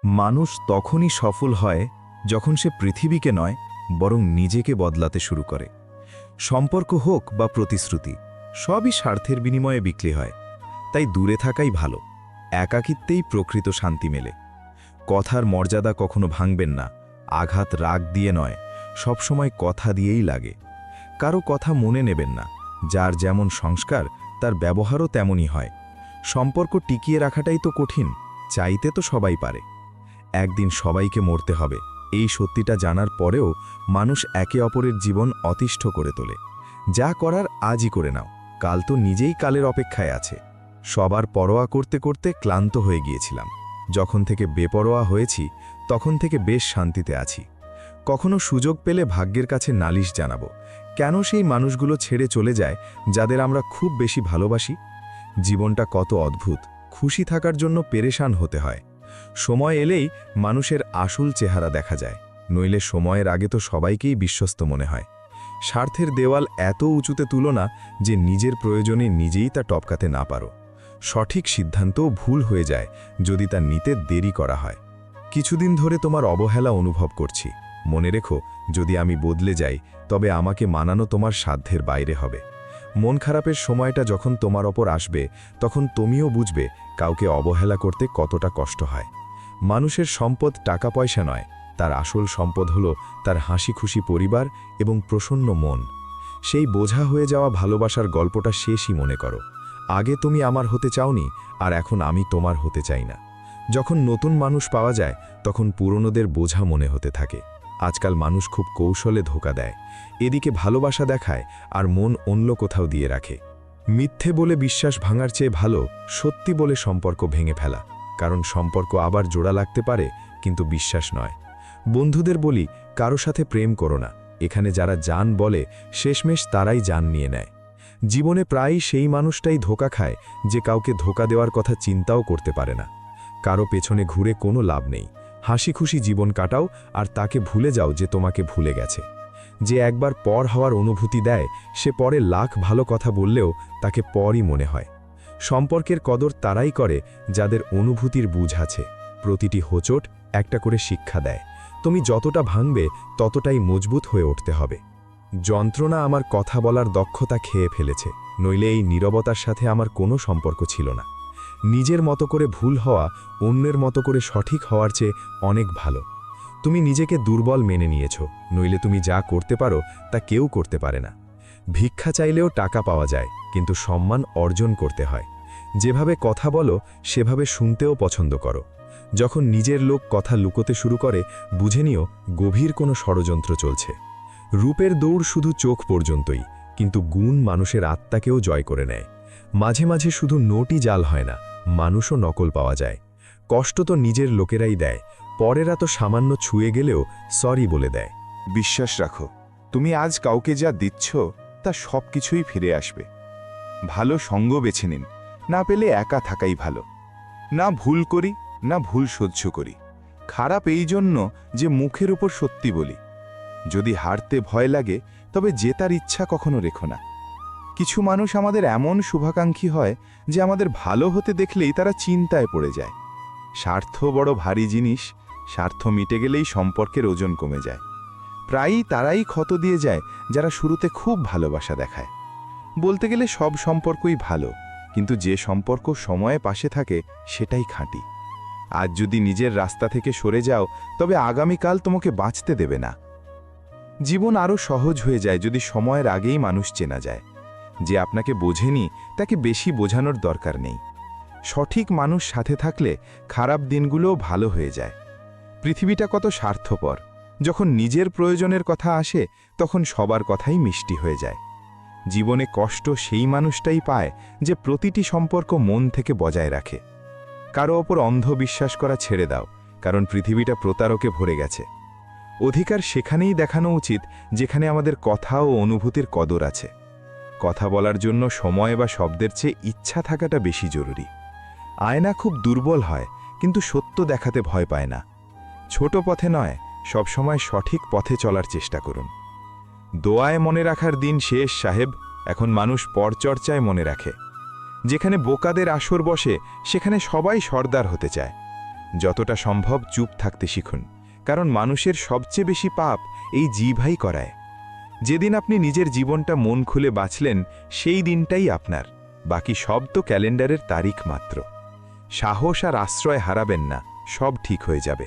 মানুষ তখনই সফল হয় যখন সে পৃথিবীকে নয় বরং নিজেকে বদলাতে শুরু করে। সম্পর্ক হোক বা প্রতিশ্রুতি, সবই স্বার্থের বিনিময়ে বিক্রি হয়। তাই দূরে থাকাই ভালো। একাকিত্বেই প্রকৃত শান্তি মেলে। কথার মর্যাদা কখনো ভাঙবেন না। আঘাত রাগ দিয়ে নয়, সবসময় কথা দিয়েই লাগে। কারো কথা মনে নেবেন না। যার যেমন সংস্কার তার ব্যবহারও তেমনই হয়। সম্পর্ক টিকিয়ে রাখাটাই তো কঠিন, চাইতে তো সবাই পারে। একদিন সবাইকে মরতে হবে, এই সত্যিটা জানার পরেও মানুষ একে অপরের জীবন অতিষ্ঠ করে তোলে। যা করার আজই করে নাও, কাল তো নিজেই কালের অপেক্ষায় আছে। সবার পরোয়া করতে করতে ক্লান্ত হয়ে গিয়েছিলাম। যখন থেকে বেপরোয়া হয়েছি তখন থেকে বেশ শান্তিতে আছি। কখনো সুযোগ পেলে ভাগ্যের কাছে নালিশ জানাবো, কেন সেই মানুষগুলো ছেড়ে চলে যায় যাদের আমরা খুব বেশি ভালোবাসি। জীবনটা কত অদ্ভুত, খুশি থাকার জন্য পেরেশান হতে হয়। সময় এলেই মানুষের আসল চেহারা দেখা যায়, নইলে সময়ের আগে তো সবাইকেই বিশ্বস্ত মনে হয়। স্বার্থের দেওয়াল এত উঁচুতে তুলো না যে নিজের প্রয়োজনে নিজেই তা টপকাতে না পারো। সঠিক সিদ্ধান্তও ভুল হয়ে যায় যদি তা নিতে দেরি করা হয়। কিছুদিন ধরে তোমার অবহেলা অনুভব করছি। মনে রেখো, যদি আমি বদলে যাই তবে আমাকে মানানো তোমার সাধ্যের বাইরে হবে। মন খারাপের সময়টা যখন তোমার ওপর আসবে তখন তুমিও বুঝবে কাউকে অবহেলা করতে কতটা কষ্ট হয়। মানুষের সম্পদ টাকা পয়সা নয়, তার আসল সম্পদ হলো তার হাসি খুশি পরিবার এবং প্রসন্ন মন। সেই বোঝা হয়ে যাওয়া ভালোবাসার গল্পটা শেষই মনে করো। আগে তুমি আমার হতে চাওনি, আর এখন আমি তোমার হতে চাই না। যখন নতুন মানুষ পাওয়া যায় তখন পুরনোদের বোঝা মনে হতে থাকে। আজকাল মানুষ খুব কৌশলে ধোঁকা দেয়। এদিকে ভালোবাসা দেখায় আর মন অন্য কোথাও দিয়ে রাখে। মিথ্যে বলে বিশ্বাস ভাঙার চেয়ে ভালো সত্যি বলে সম্পর্ক ভেঙে ফেলা, কারণ সম্পর্ক আবার জোড়া লাগতে পারে, কিন্তু বিশ্বাস নয়। বন্ধুদের বলি, কারো সাথে প্রেম করো না। এখানে যারা জান বলে শেষমেশ তারাই জান নিয়ে নেয়। জীবনে প্রায়ই সেই মানুষটাই ধোঁকা খায় যে কাউকে ধোঁকা দেওয়ার কথা চিন্তাও করতে পারে না। কারো পেছনে ঘুরে কোনো লাভ নেই। হাসি খুশি জীবন কাটাও আর তাকে ভুলে যাও যে তোমাকে ভুলে গেছে। যে একবার পর হওয়ার অনুভূতি দেয় সে পরে লাখ ভালো কথা বললেও তাকে পরই মনে হয়। সম্পর্কের কদর তারাই করে যাদের অনুভূতির বুঝ আছে। প্রতিটি হোঁচট একটা করে শিক্ষা দেয়। তুমি যতটা ভাঙবে ততটাই মজবুত হয়ে উঠতে হবে। যন্ত্রণা আমার কথা বলার দক্ষতা খেয়ে ফেলেছে, নইলে এই নীরবতার সাথে আমার কোনো সম্পর্ক ছিল না। নিজের মতো করে ভুল হওয়া অন্যের মতো করে সঠিক হওয়ার চেয়ে অনেক ভালো। তুমি নিজেকে দুর্বল মেনে নিয়েছ, নইলে তুমি যা করতে পারো তা কেউ করতে পারে না। ভিক্ষা চাইলেও টাকা পাওয়া যায়, কিন্তু সম্মান অর্জন করতে হয়। যেভাবে কথা বলো সেভাবে শুনতেও পছন্দ করো। যখন নিজের লোক কথা লুকোতে শুরু করে বুঝে নিও গভীর কোনো ষড়যন্ত্র চলছে। রূপের দৌড় শুধু চোখ পর্যন্তই, কিন্তু গুণ মানুষের আত্মাকেও জয় করে নেয়। মাঝে মাঝে শুধু নোটই জাল হয় না, মানুষও নকল পাওয়া যায়। কষ্ট তো নিজের লোকেরাই দেয়, পরেরা তো সামান্য ছুঁয়ে গেলেও সরি বলে দেয়। বিশ্বাস রাখো, তুমি আজ কাউকে যা দিচ্ছ তা সব কিছুই ফিরে আসবে। ভালো সঙ্গ বেছে নিন, না পেলে একা থাকাই ভালো। না ভুল করি, না ভুল সহ্য করি। খারাপ এই জন্য যে মুখের উপর সত্যি বলি। যদি হারতে ভয় লাগে তবে জেতার ইচ্ছা কখনো রেখো না। কিছু মানুষ আমাদের এমন শুভাকাঙ্ক্ষী হয় যে আমাদের ভালো হতে দেখলেই তারা চিন্তায় পড়ে যায়। স্বার্থ বড় ভারী জিনিস, স্বার্থ মিটে গেলেই সম্পর্কের ওজন কমে যায়। প্রায়ই তারাই ক্ষত দিয়ে যায় যারা শুরুতে খুব ভালোবাসা দেখায়। বলতে গেলে সব সম্পর্কই ভালো, কিন্তু যে সম্পর্ক সময়ে পাশে থাকে সেটাই খাঁটি। আজ যদি নিজের রাস্তা থেকে সরে যাও তবে আগামীকাল তোমাকে বাঁচতে দেবে না। জীবন আরও সহজ হয়ে যায় যদি সময়ের আগেই মানুষ চেনা যায়। যে আপনাকে বোঝেনি তাকে বেশি বোঝানোর দরকার নেই। সঠিক মানুষ সাথে থাকলে খারাপ দিনগুলোও ভালো হয়ে যায়। পৃথিবীটা কত স্বার্থপর, যখন নিজের প্রয়োজনের কথা আসে তখন সবার কথাই মিষ্টি হয়ে যায়। জীবনে কষ্ট সেই মানুষটাই পায় যে প্রতিটি সম্পর্ক মন থেকে বজায় রাখে। কারো ওপর অন্ধ বিশ্বাস করা ছেড়ে দাও, কারণ পৃথিবীটা প্রতারকে ভরে গেছে। অধিকার সেখানেই দেখানো উচিত যেখানে আমাদের কথা ও অনুভূতির কদর আছে। কথা বলার জন্য সময় বা শব্দের চেয়ে ইচ্ছা থাকাটা বেশি জরুরি। আয়না খুব দুর্বল হয়, কিন্তু সত্য দেখাতে ভয় পায় না। ছোট পথে নয়, সবসময় সঠিক পথে চলার চেষ্টা করুন। দোয়ায় মনে রাখার দিন শেষ সাহেব, এখন মানুষ পরচর্চায় মনে রাখে। যেখানে বোকাদের আসর বসে সেখানে সবাই সর্দার হতে চায়। যতটা সম্ভব চুপ থাকতে শিখুন, কারণ মানুষের সবচেয়ে বেশি পাপ এই জিভাই করায়। যেদিন আপনি নিজের জীবনটা মন খুলে বাঁচলেন, সেই দিনটাই আপনার, বাকি সব তো ক্যালেন্ডারের তারিখ মাত্র। সাহস আর আশ্রয় হারাবেন না, সব ঠিক হয়ে যাবে।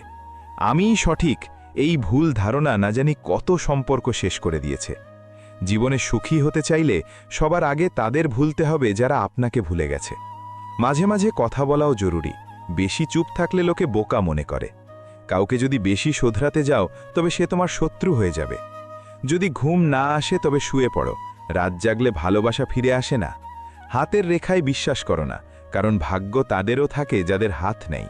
আমিই সঠিক, এই ভুল ধারণা না জানি কত সম্পর্ক শেষ করে দিয়েছে। জীবনে সুখী হতে চাইলে সবার আগে তাদের ভুলতে হবে যারা আপনাকে ভুলে গেছে। মাঝে মাঝে কথা বলাও জরুরি, বেশি চুপ থাকলে লোকে বোকা মনে করে। কাউকে যদি বেশি শোধরাতে যাও তবে সে তোমার শত্রু হয়ে যাবে। যদি ঘুম না আসে তবে শুয়ে পড়ো, রাত জাগলে ভালোবাসা ফিরে আসে না। হাতের রেখায় বিশ্বাস করো না, কারণ ভাগ্য তাদেরও থাকে যাদের হাত নেই।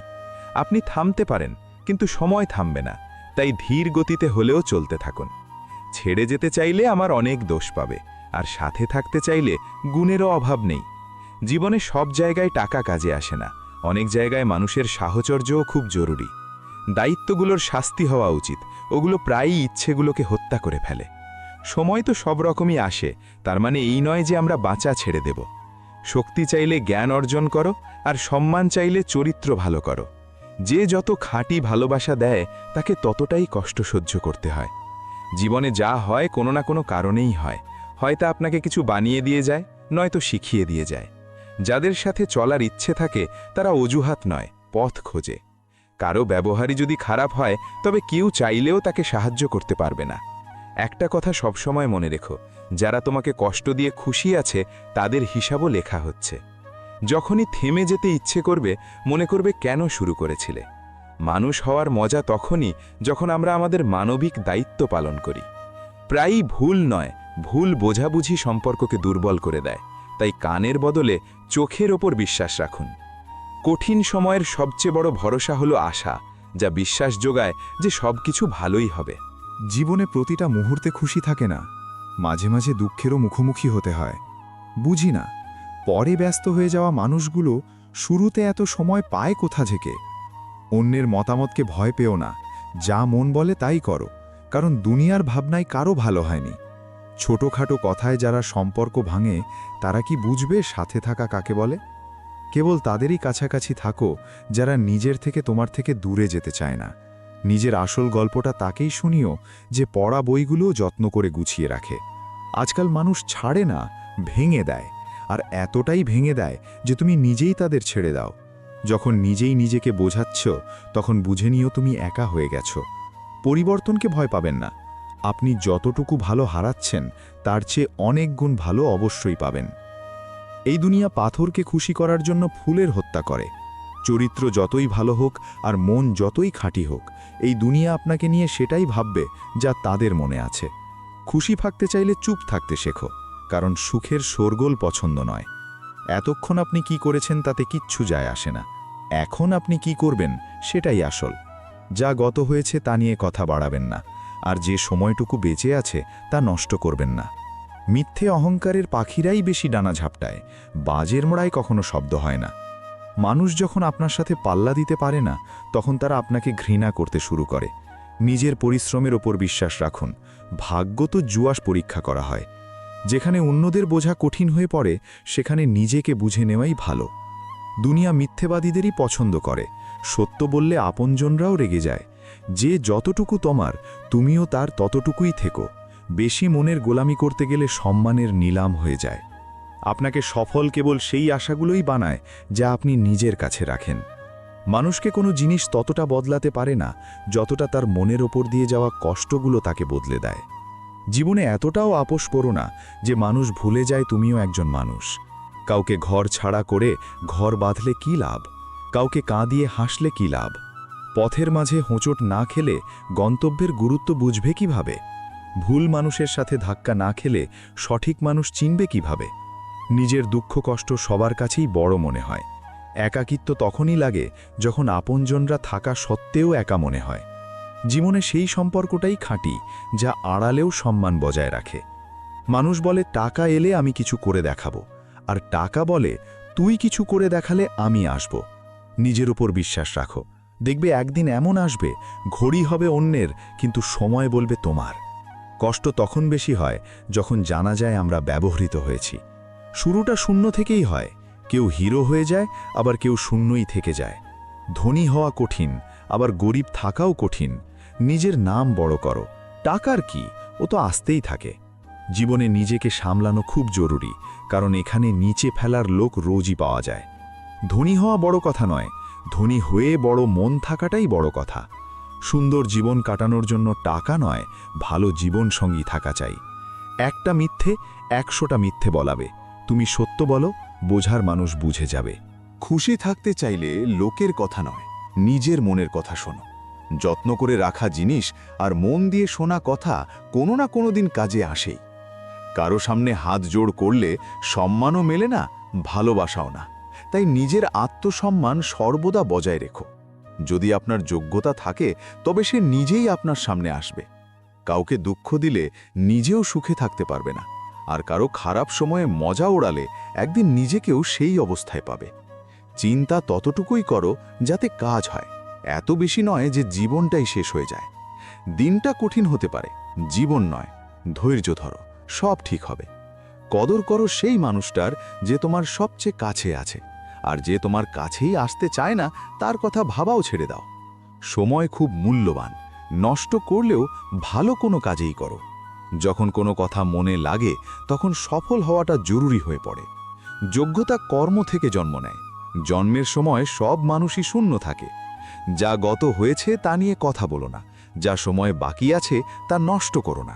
আপনি থামতে পারেন, কিন্তু সময় থামবে না, তাই ধীর গতিতে হলেও চলতে থাকুন। ছেড়ে যেতে চাইলে আমার অনেক দোষ পাবে, আর সাথে থাকতে চাইলে গুণেরও অভাব নেই। জীবনে সব জায়গায় টাকা কাজে আসে না, অনেক জায়গায় মানুষের সাহচর্যও খুব জরুরি। দায়িত্বগুলোর শাস্তি হওয়া উচিত, ওগুলো প্রায়ই ইচ্ছেগুলোকে হত্যা করে ফেলে। সময় তো সব রকমই আসে, তার মানে এই নয় যে আমরা বাঁচা ছেড়ে দেব। শক্তি চাইলে জ্ঞান অর্জন করো, আর সম্মান চাইলে চরিত্র ভালো করো। যে যত খাঁটি ভালোবাসা দেয় তাকে ততটাই কষ্ট সহ্য করতে হয়। জীবনে যা হয় কোনো না কোনো কারণেই হয়, হয়তো আপনাকে কিছু বানিয়ে দিয়ে যায়, নয়তো শিখিয়ে দিয়ে যায়। যাদের সাথে চলার ইচ্ছে থাকে তারা অজুহাত নয়, পথ খোঁজে। কারো ব্যবহারই যদি খারাপ হয় তবে কেউ চাইলেও তাকে সাহায্য করতে পারবে না। একটা কথা সবসময় মনে রেখো, যারা তোমাকে কষ্ট দিয়ে খুশি আছে তাদের হিসাবও লেখা হচ্ছে। যখনই থেমে যেতে ইচ্ছে করবে মনে করবে কেন শুরু করেছিলে। মানুষ হওয়ার মজা তখনই যখন আমরা আমাদের মানবিক দায়িত্ব পালন করি। প্রায়ই ভুল নয়, ভুল বোঝাবুঝি সম্পর্ককে দুর্বল করে দেয়, তাই কানের বদলে চোখের ওপর বিশ্বাস রাখুন। কঠিন সময়ের সবচেয়ে বড় ভরসা হলো আশা, যা বিশ্বাস যোগায় যে সবকিছু ভালোই হবে। জীবনে প্রতিটা মুহূর্তে খুশি থাকে না, মাঝে মাঝে দুঃখেরও মুখোমুখি হতে হয়। বুঝি না পরে ব্যস্ত হয়ে যাওয়া মানুষগুলো শুরুতে এত সময় পায় কোথা থেকে। অন্যের মতামতকে ভয় পেও না, যা মন বলে তাই করো, কারণ দুনিয়ার ভাবনায় কারো ভালো হয়নি। ছোটখাটো কথায় যারা সম্পর্ক ভাঙে তারা কি বুঝবে সাথে থাকা কাকে বলে? কেবল তাদেরই কাছাকাছি থাকো যারা নিজের থেকে তোমার থেকে দূরে যেতে চায় না। নিজের আসল গল্পটা তাকেই শুনিও যে পড়া বইগুলোও যত্ন করে গুছিয়ে রাখে। আজকাল মানুষ ছাড়ে না, ভেঙে দেয়, আর এতটাই ভেঙে দেয় যে তুমি নিজেই তাদের ছেড়ে দাও। যখন নিজেই নিজেকে বোঝাচ্ছ তখন বুঝে নিও তুমি একা হয়ে গেছ। পরিবর্তনকে ভয় পাবেন না, আপনি যতটুকু ভালো হারাচ্ছেন তার চেয়ে অনেক গুণ ভালো অবশ্যই পাবেন। এই দুনিয়া পাথরকে খুশি করার জন্য ফুলের হত্যা করে। চরিত্র যতই ভালো হোক আর মন যতই খাঁটি হোক, এই দুনিয়া আপনাকে নিয়ে সেটাই ভাববে যা তাদের মনে আছে। খুশি থাকতে চাইলে চুপ থাকতে শেখো, কারণ সুখের শোরগোল পছন্দ নয়। এতক্ষণ আপনি কি করেছেন তাতে কিচ্ছু যায় আসে না, এখন আপনি কি করবেন সেটাই আসল। যা গত হয়েছে তা নিয়ে কথা বাড়াবেন না, আর যে সময়টুকু বেঁচে আছে তা নষ্ট করবেন না। মিথ্যে অহংকারের পাখিরাই বেশি ডানা ঝাপটায়, বাজের মোড়ায় কখনো শব্দ হয় না। মানুষ যখন আপনার সাথে পাল্লা দিতে পারে না তখন তারা আপনাকে ঘৃণা করতে শুরু করে। নিজের পরিশ্রমের ওপর বিশ্বাস রাখুন, ভাগ্য তো জুয়াস পরীক্ষা করা হয়। যেখানে অন্যদের বোঝা কঠিন হয়ে পড়ে সেখানে নিজেকে বুঝে নেওয়াই ভালো। দুনিয়া মিথ্যেবাদীদেরই পছন্দ করে, সত্য বললে আপনজনরাও রেগে যায়। যে যতটুকু তোমার তুমিও তার ততটুকুই থেকো। বেশি মনের গোলামি করতে গেলে সম্মানের নিলাম হয়ে যায়। আপনাকে সফল কেবল সেই আশাগুলোই বানায় যা আপনি নিজের কাছে রাখেন। মানুষকে কোনো জিনিস ততটা বদলাতে পারে না যতটা তার মনের ওপর দিয়ে যাওয়া কষ্টগুলো তাকে বদলে দেয়। জীবনে এতটাও আপোষ করো না যে মানুষ ভুলে যায় তুমিও একজন মানুষ। কাউকে ঘর ছাড়া করে ঘর বাঁধলে কি লাভ? কাউকে কাঁদিয়ে হাসলে কি লাভ? পথের মাঝে হোঁচট না খেলে গন্তব্যের গুরুত্ব বুঝবে কিভাবে? ভুল মানুষের সাথে ধাক্কা না খেলে সঠিক মানুষ চিনবে কিভাবে? নিজের দুঃখ কষ্ট সবার কাছেই বড় মনে হয়। একাকিত্ব তখনই লাগে যখন আপনজনরা থাকা সত্ত্বেও একা মনে হয়। জীবনে সেই সম্পর্কটাই খাঁটি যা আড়ালেও সম্মান বজায় রাখে। মানুষ বলে টাকা এলে আমি কিছু করে দেখাবো, আর টাকা বলে তুই কিছু করে দেখালে আমি আসব। নিজের উপর বিশ্বাস রাখো, দেখবে একদিন এমন আসবে ঘড়ি হবে অন্যের কিন্তু সময় বলবে তোমার। কষ্ট তখন বেশি হয় যখন জানা যায় আমরা ব্যবহৃত হয়েছি। শুরুটা শূন্য থেকেই হয়, কেউ হিরো হয়ে যায় আবার কেউ শূন্যই থেকে যায়। ধনী হওয়া কঠিন, আবার গরিব থাকাও কঠিন। নিজের নাম বড় করো, টাকার কি, ও তো আসতেই থাকে। জীবনে নিজেকে সামলানো খুব জরুরি, কারণ এখানে নিচে ফেলার লোক রোজই পাওয়া যায়। ধনী হওয়া বড় কথা নয়, ধনী হয়ে বড় মন থাকাটাই বড় কথা। সুন্দর জীবন কাটানোর জন্য টাকা নয়, ভালো জীবনসঙ্গী থাকা চাই। একটা মিথ্যে 100টা মিথ্যে বলাবে, তুমি সত্য বলো, বোঝার মানুষ বুঝে যাবে। খুশি থাকতে চাইলে লোকের কথা নয়, নিজের মনের কথা শোনো। যত্ন করে রাখা জিনিস আর মন দিয়ে শোনা কথা কোনো না কোনো দিন কাজে আসেই। কারো সামনে হাত জোড় করলে সম্মানও মেলে না, ভালোবাসাও না। তাই নিজের আত্মসম্মান সর্বদা বজায় রেখো। যদি আপনার যোগ্যতা থাকে তবে সে নিজেই আপনার সামনে আসবে। কাউকে দুঃখ দিলে নিজেও সুখে থাকতে পারবে না, আর কারো খারাপ সময়ে মজা ওড়ালে একদিন নিজেকেও সেই অবস্থায় পাবে। চিন্তা ততটুকুই করো যাতে কাজ হয়, এত বেশি নয় যে জীবনটাই শেষ হয়ে যায়। দিনটা কঠিন হতে পারে, জীবন নয়। ধৈর্য ধরো, সব ঠিক হবে। কদর করো সেই মানুষটার যে তোমার সবচেয়ে কাছে আছে, আর যে তোমার কাছেই আসতে চায় না তার কথা ভাবাও ছেড়ে দাও। সময় খুব মূল্যবান, নষ্ট করলেও ভালো কোনো কাজেই করো। যখন কোনো কথা মনে লাগে তখন সফল হওয়াটা জরুরি হয়ে পড়ে। যোগ্যতা কর্ম থেকে জন্ম নেয়। জন্মের সময় সব মানুষই শূন্য থাকে। যা গত হয়েছে তা নিয়ে কথা বলো না, যা সময় বাকি আছে তা নষ্ট করো না।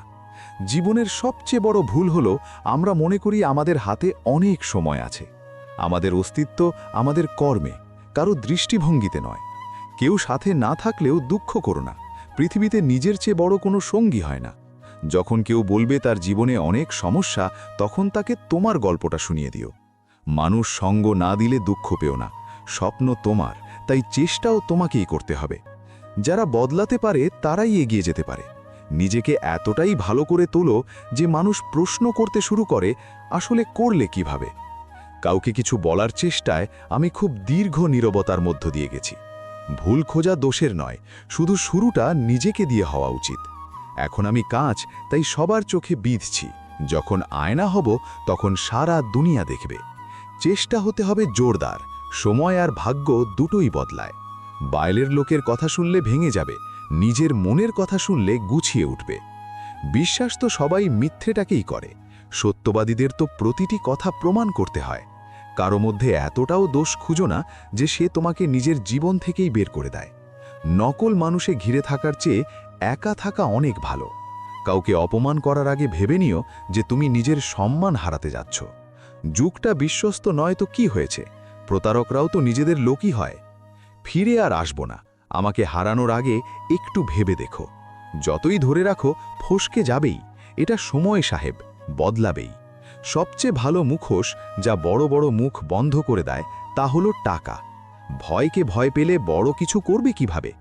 জীবনের সবচেয়ে বড় ভুল হলো আমরা মনে করি আমাদের হাতে অনেক সময় আছে। আমাদের অস্তিত্ব আমাদের কর্মে, কারো দৃষ্টিভঙ্গিতে নয়। কেউ সাথে না থাকলেও দুঃখ করো না, পৃথিবীতে নিজের চেয়ে বড় কোনো সঙ্গী হয় না। যখন কেউ বলবে তার জীবনে অনেক সমস্যা, তখন তাকে তোমার গল্পটা শুনিয়ে দিও। মানুষ সঙ্গ না দিলে দুঃখ পেও না, স্বপ্ন তোমার, তাই চেষ্টাও তোমাকেই করতে হবে। যারা বদলাতে পারে তারাই এগিয়ে যেতে পারে। নিজেকে এতটাই ভালো করে তোলো যে মানুষ প্রশ্ন করতে শুরু করে, আসলে করলে কিভাবে। কাউকে কিছু বলার চেষ্টায় আমি খুব দীর্ঘ নীরবতার মধ্য দিয়ে গেছি। ভুল খোঁজা দোষের নয়, শুধু শুরুটা নিজেকে দিয়ে হওয়া উচিত। এখন আমি কাঁচ, তাই সবার চোখে বিঁধছি। যখন আয়না হব তখন সারা দুনিয়া দেখবে। চেষ্টা হতে হবে জোরদার, সময় আর ভাগ্য দুটোই বদলায়। বাইরের লোকের কথা শুনলে ভেঙে যাবে, নিজের মনের কথা শুনলে গুছিয়ে উঠবে। বিশ্বাস তো সবাই মিথ্যেটাকেই করে, সত্যবাদীদের তো প্রতিটি কথা প্রমাণ করতে হয়। কারো মধ্যে এতটাও দোষ খুঁজো না যে সে তোমাকে নিজের জীবন থেকেই বের করে দেয়। নকল মানুষে ঘিরে থাকার চেয়ে একা থাকা অনেক ভালো। কাউকে অপমান করার আগে ভেবে নিও যে তুমি নিজের সম্মান হারাতে যাচ্ছ। যুগটা বিশ্বস্ত নয় তো কি হয়েছে, প্রতারকরাও তো নিজেদের লোকই হয়। ফিরে আর আসব না, আমাকে হারানোর আগে একটু ভেবে দেখো। যতই ধরে রাখো ফসকে যাবেই, এটা সময় সাহেব, বদলাবেই। সবচেয়ে ভালো মুখোশ যা বড় বড় মুখ বন্ধ করে দেয় তা হলো টাকা। ভয়কে ভয় পেলে বড় কিছু করবে কিভাবে?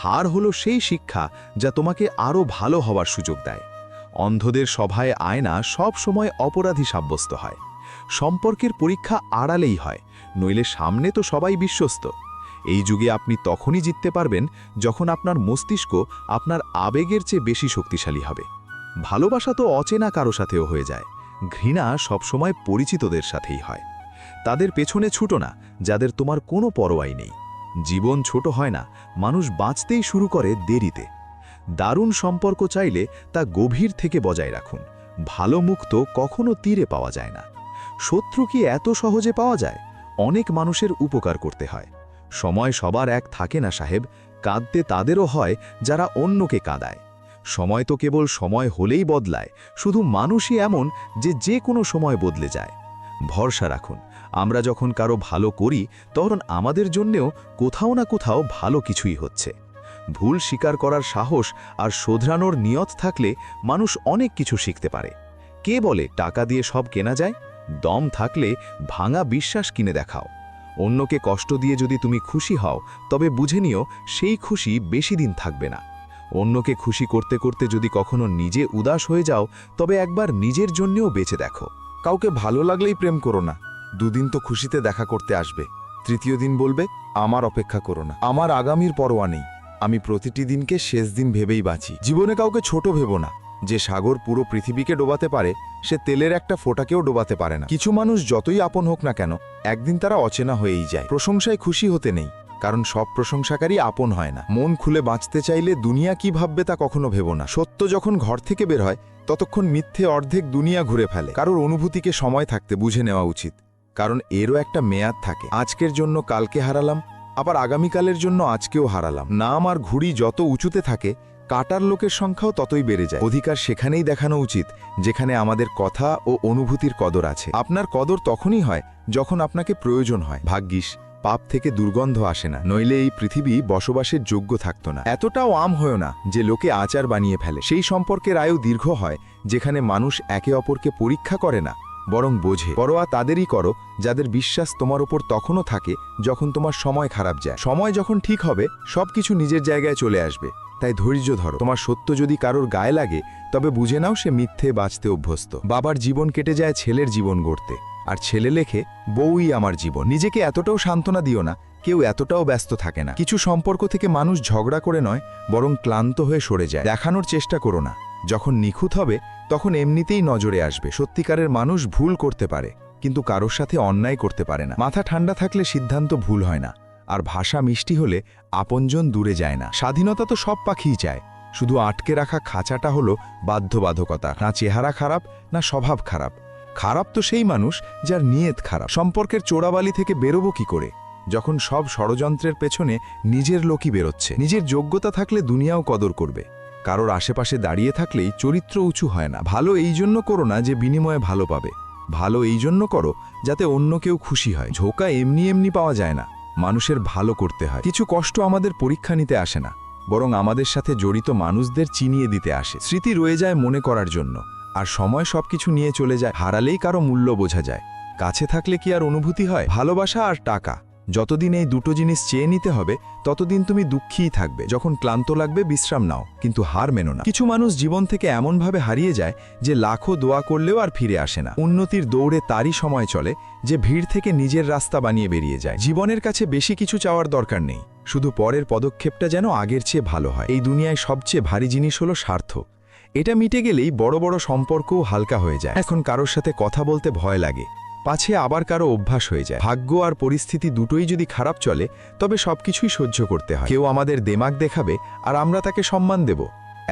হার হলো সেই শিক্ষা যা তোমাকে আরও ভালো হওয়ার সুযোগ দেয়। অন্ধদের সভায় আয়না সব সময় অপরাধী সাব্যস্ত হয়। সম্পর্কের পরীক্ষা আড়ালেই হয়, নইলে সামনে তো সবাই বিশ্বস্ত। এই যুগে আপনি তখনই জিততে পারবেন যখন আপনার মস্তিষ্ক আপনার আবেগের চেয়ে বেশি শক্তিশালী হবে। ভালোবাসা তো অচেনা কারো সাথেও হয়ে যায়, ঘৃণা সবসময় পরিচিতদের সাথেই হয়। তাদের পেছনে ছুটো না যাদের তোমার কোনো পরোয়াই নেই। জীবন ছোট হয় না, মানুষ বাঁচতেই শুরু করে দেরিতে। দারুণ সম্পর্ক চাইলে তা গভীর থেকে বজায় রাখুন। ভালো মুখ তো কখনো তীরে পাওয়া যায় না। শত্রু কি এত সহজে পাওয়া যায়? অনেক মানুষের উপকার করতে হয়। সময় সবার এক থাকে না সাহেব, কাঁদতে তাদেরও হয় যারা অন্যকে কাঁদায়। সময় তো কেবল সময় হলেই বদলায়, শুধু মানুষই এমন যে যে কোনো সময় বদলে যায়। ভরসা রাখুন, আমরা যখন কারো ভালো করি তখন আমাদের জন্যেও কোথাও না কোথাও ভালো কিছুই হচ্ছে। ভুল স্বীকার করার সাহস আর শোধরানোর নিয়ত থাকলে মানুষ অনেক কিছু শিখতে পারে। কে বলে টাকা দিয়ে সব কেনা যায়? দম থাকলে ভাঙা বিশ্বাস কিনে দেখাও। অন্যকে কষ্ট দিয়ে যদি তুমি খুশি হও তবে বুঝে নিও সেই খুশি বেশি দিন থাকবে না। অন্যকে খুশি করতে করতে যদি কখনো নিজে উদাস হয়ে যাও তবে একবার নিজের জন্যেও বেঁচে দেখো। কাউকে ভালো লাগলেই প্রেম করো না, দুদিন তো খুশিতে দেখা করতে আসবে, তৃতীয় দিন বলবে আমার অপেক্ষা করো না। আমার আগামীর পরোয়া নেই, আমি প্রতিটি দিনকে শেষ দিন ভেবেই বাঁচি। জীবনে কাউকে ছোট ভেবো না, যে সাগর পুরো পৃথিবীকে ডোবাতে পারে সে তেলের একটা ফোঁটাকেও ডোবাতে পারে না। কিছু মানুষ যতই আপন হোক না কেন একদিন তারা অচেনা হয়েই যায়। প্রশংসায় খুশি হতে নেই, কারণ সব প্রশংসাকারী আপন হয় না। মন খুলে বাঁচতে চাইলে দুনিয়া কি ভাববে তা কখনো ভেবো না। সত্য যখন ঘর থেকে বের হয় ততক্ষণ মিথ্যে অর্ধেক দুনিয়া ঘুরে ফেলে। কারোর অনুভূতিকে সময় থাকতে বুঝে নেওয়া উচিত, কারণ এরও একটা মেয়াদ থাকে। আজকের জন্য কালকে হারালাম, আবার আগামীকালের জন্য আজকেও হারালাম। নাম আর ঘুড়ি যত উঁচুতে থাকে, কাটার লোকের সংখ্যাও ততই বেড়ে যায়। অধিকার সেখানেই দেখানো উচিত যেখানে আমাদের কথা ও অনুভূতির কদর আছে। আপনার কদর তখনই হয় যখন আপনাকে প্রয়োজন হয়। ভাগ্যিস পাপ থেকে দুর্গন্ধ আসে না, নইলে এই পৃথিবী বসবাসের যোগ্য থাকত না। এতটাও আম হয় না যে লোকে আচার বানিয়ে ফেলে। সেই সম্পর্কের আয়ু দীর্ঘ হয় যেখানে মানুষ একে অপরকে পরীক্ষা করে না, বরং বোঝে। পরোয়া তাদেরই করো যাদের বিশ্বাস তোমার ওপর তখনও থাকে যখন তোমার সময় খারাপ যায়। সময় যখন ঠিক হবে সবকিছু নিজের জায়গায় চলে আসবে। তাই ধৈর্য ধরো। তোমার সত্য যদি কারোর গায়ে লাগে তবে বুঝে নাও সে মিথ্যে বাঁচতে অভ্যস্ত। বাবার জীবন কেটে যায় ছেলের জীবন গড়তে, আর ছেলে লেখে বউই আমার জীবন। নিজেকে এতটাও সান্ত্বনা দিও না, কেউ এতটাও ব্যস্ত থাকে না। কিছু সম্পর্ক থেকে মানুষ ঝগড়া করে নয়, বরং ক্লান্ত হয়ে সরে যায়। দেখানোর চেষ্টা করো না, যখন নিখুঁত হবে তখন এমনিতেই নজরে আসবে। সত্যিকারের মানুষ ভুল করতে পারে, কিন্তু কারোর সাথে অন্যায় করতে পারে না। মাথা ঠান্ডা থাকলে সিদ্ধান্ত ভুল হয় না, আর ভাষা মিষ্টি হলে আপনজন দূরে যায় না। স্বাধীনতা তো সব পাখিই চায়, শুধু আটকে রাখা খাঁচাটা হলো বাধ্যবাধকতা। না চেহারা খারাপ, না স্বভাব খারাপ। খারাপ তো সেই মানুষ যার নিয়ত খারাপ। সম্পর্কের চোরাবালি থেকে বেরোবো কি করে যখন সব ষড়যন্ত্রের পেছনে নিজের লোকই বেরোচ্ছে? নিজের যোগ্যতা থাকলে দুনিয়াও কদর করবে। কারোর আশেপাশে দাঁড়িয়ে থাকলেই চরিত্র উঁচু হয় না। ভালো এই জন্য করো না যে বিনিময়ে ভালো পাবে, ভালো এই জন্য করো যাতে অন্য কেউ খুশি হয়। ঝোঁকা এমনি এমনি পাওয়া যায় না, মানুষের ভালো করতে হয়। কিছু কষ্ট আমাদের পরীক্ষা নিতে আসে না, বরং আমাদের সাথে জড়িত মানুষদের চিনিয়ে দিতে আসে। স্মৃতি রয়ে যায় মনে করার জন্য, আর সময় সবকিছু নিয়ে চলে যায়। হারালেই কারো মূল্য বোঝা যায়, কাছে থাকলে কি আর অনুভূতি হয়? ভালোবাসা আর টাকা, যতদিন এই দুটো জিনিস চেয়ে নিতে হবে ততদিন তুমি দুঃখীই থাকবে। যখন ক্লান্ত লাগবে বিশ্রাম নাও, কিন্তু হার মেনো না। কিছু মানুষ জীবন থেকে এমনভাবে হারিয়ে যায় যে লাখো দোয়া করলেও আর ফিরে আসে না। উন্নতির দৌড়ে তারই সময় চলে যে ভিড় থেকে নিজের রাস্তা বানিয়ে বেরিয়ে যায়। জীবনের কাছে বেশি কিছু চাওয়ার দরকার নেই, শুধু পরের পদক্ষেপটা যেন আগের চেয়ে ভালো হয়। এই দুনিয়ায় সবচেয়ে ভারী জিনিস হলো স্বার্থ। এটা মিটে গেলেই বড় বড় সম্পর্কও হালকা হয়ে যায়। এখন কারোর সাথে কথা বলতে ভয় লাগে, পাছে আবার কারো অভ্যাস হয়ে যায়। ভাগ্য আর পরিস্থিতি দুটোই যদি খারাপ চলে তবে সবকিছুই সহ্য করতে হয়। কেউ আমাদের দেমাগ দেখাবে আর আমরা তাকে সম্মান দেব,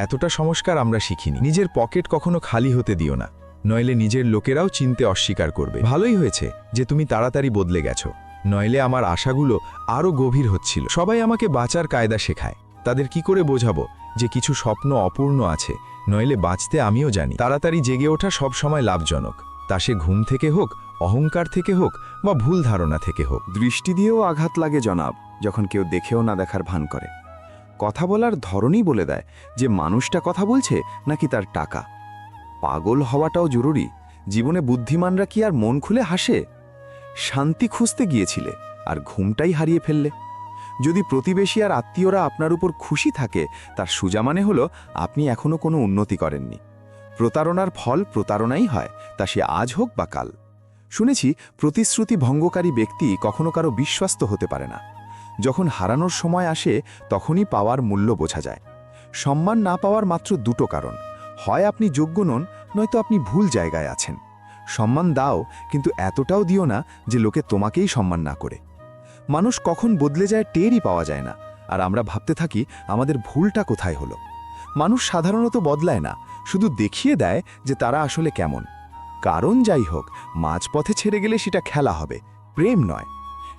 এতটা সংস্কার আমরা শিখিনি। নিজের পকেট কখনো খালি হতে দিও না, নইলে নিজের লোকেরাও চিনতে অস্বীকার করবে। ভালোই হয়েছে যে তুমি তাড়াতাড়ি বদলে গেছো, নইলে আমার আশাগুলো আরও গভীর হচ্ছিল। সবাই আমাকে বাঁচার কায়দা শেখায়, তাদের কি করে বোঝাবো যে কিছু স্বপ্ন অপূর্ণ আছে? নইলে বাঁচতে আমিও জানি তাড়াতাড়ি জেগে ওঠা সব সময় লাভজনক, তা সে ঘুম থেকে হোক, অহংকার থেকে হোক, বা ভুল ধারণা থেকে হোক। দৃষ্টি দিয়েও আঘাত লাগে জনাব, যখন কেউ দেখেও না দেখার ভান করে। কথা বলার ধরনই বলে দেয় যে মানুষটা কথা বলছে নাকি তার টাকা। পাগল হওয়াটাও জরুরি। জীবনে বুদ্ধিমানরা কি আর মন খুলে হাসে? শান্তি খুঁজতে গিয়েছিলে আর ঘুমটাই হারিয়ে ফেললে। যদি প্রতিবেশী আর আত্মীয়রা আপনার উপর খুশি থাকে, তার সোজা মানে হলো আপনি এখনো কোনো উন্নতি করেননি। প্রতারণার ফল প্রতারণাই হয়, তা সে আজ হোক বা কাল। শুনেছি প্রতিশ্রুতি ভঙ্গকারী ব্যক্তি কখনো কারো বিশ্বস্ত হতে পারে না। যখন হারানোর সময় আসে তখনই পাওয়ার মূল্য বোঝা যায়। সম্মান না পাওয়ার মাত্র দুটো কারণ, হয় আপনি যোগ্য নন, নয়তো আপনি ভুল জায়গায় আছেন। সম্মান দাও, কিন্তু এতটাও দিও না যে লোকে তোমাকেই সম্মান না করে। মানুষ কখন বদলে যায় টেরই পাওয়া যায় না, আর আমরা ভাবতে থাকি আমাদের ভুলটা কোথায় হলো। মানুষ সাধারণত বদলায় না, শুধু দেখিয়ে দেয় যে তারা আসলে কেমন। কারণ যাই হোক, মাঝপথে ছেড়ে গেলে সেটা খেলা হবে, প্রেম নয়।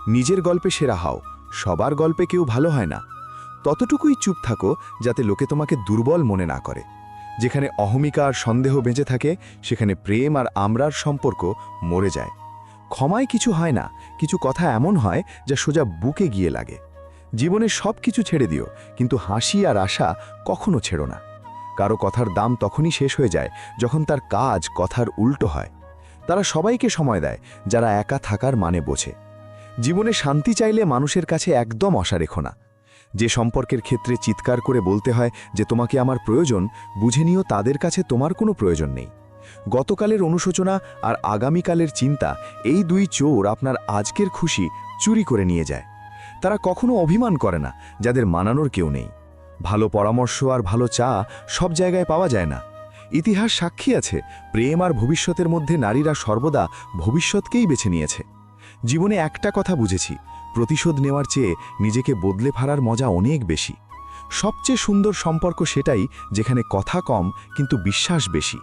নিজের গল্পে সেরা হও, সবার গল্পে কেউ ভালো হয় না। ততটুকুই চুপ থাকো যাতে লোকে তোমাকে দুর্বল মনে না করে। যেখানে অহমিকা আর সন্দেহ বেঁচে থাকে, সেখানে প্রেম আর আমরার সম্পর্ক মরে যায়। ক্ষমায় কিছু হয় না, কিছু কথা এমন হয় যা সোজা বুকে গিয়ে লাগে। জীবনে সব কিছু ছেড়ে দিও, কিন্তু হাসি আর আশা কখনো ছেড়ো না। কারো কথার দাম তখনই শেষ হয়ে যায় যখন তার কাজ কথার উল্টো হয়। তারা সবাইকে সময় দেয় যারা একা থাকার মানে বোঝে। জীবনে শান্তি চাইলে মানুষের কাছে একদম আশা রেখো না। যে সম্পর্কের ক্ষেত্রে চিৎকার করে বলতে হয় যে তোমাকে আমার প্রয়োজন, বুঝে নিও তাদের কাছে তোমার কোনো প্রয়োজন নেই। গতকালের অনুশোচনা আর আগামীকালের চিন্তা, এই দুই চোর আপনার আজকের খুশি চুরি করে নিয়ে যায়। তারা কখনো অভিমান করে না যাদের মানানোর কেউ নেই। ভালো পরামর্শ আর ভালো চা সব জায়গায় পাওয়া যায় না। ইতিহাস সাক্ষী আছে, প্রেম আর ভবিষ্যতের মধ্যে নারীরা সর্বদা ভবিষ্যৎকেই বেছে নিয়েছে। জীবনে একটা কথা বুঝেছি, প্রতিশোধ নেওয়ার চেয়ে নিজেকে বদলে ফেলার মজা অনেক বেশি। সবচেয়ে সুন্দর সম্পর্ক সেটাই যেখানে কথা কম কিন্তু বিশ্বাস বেশি।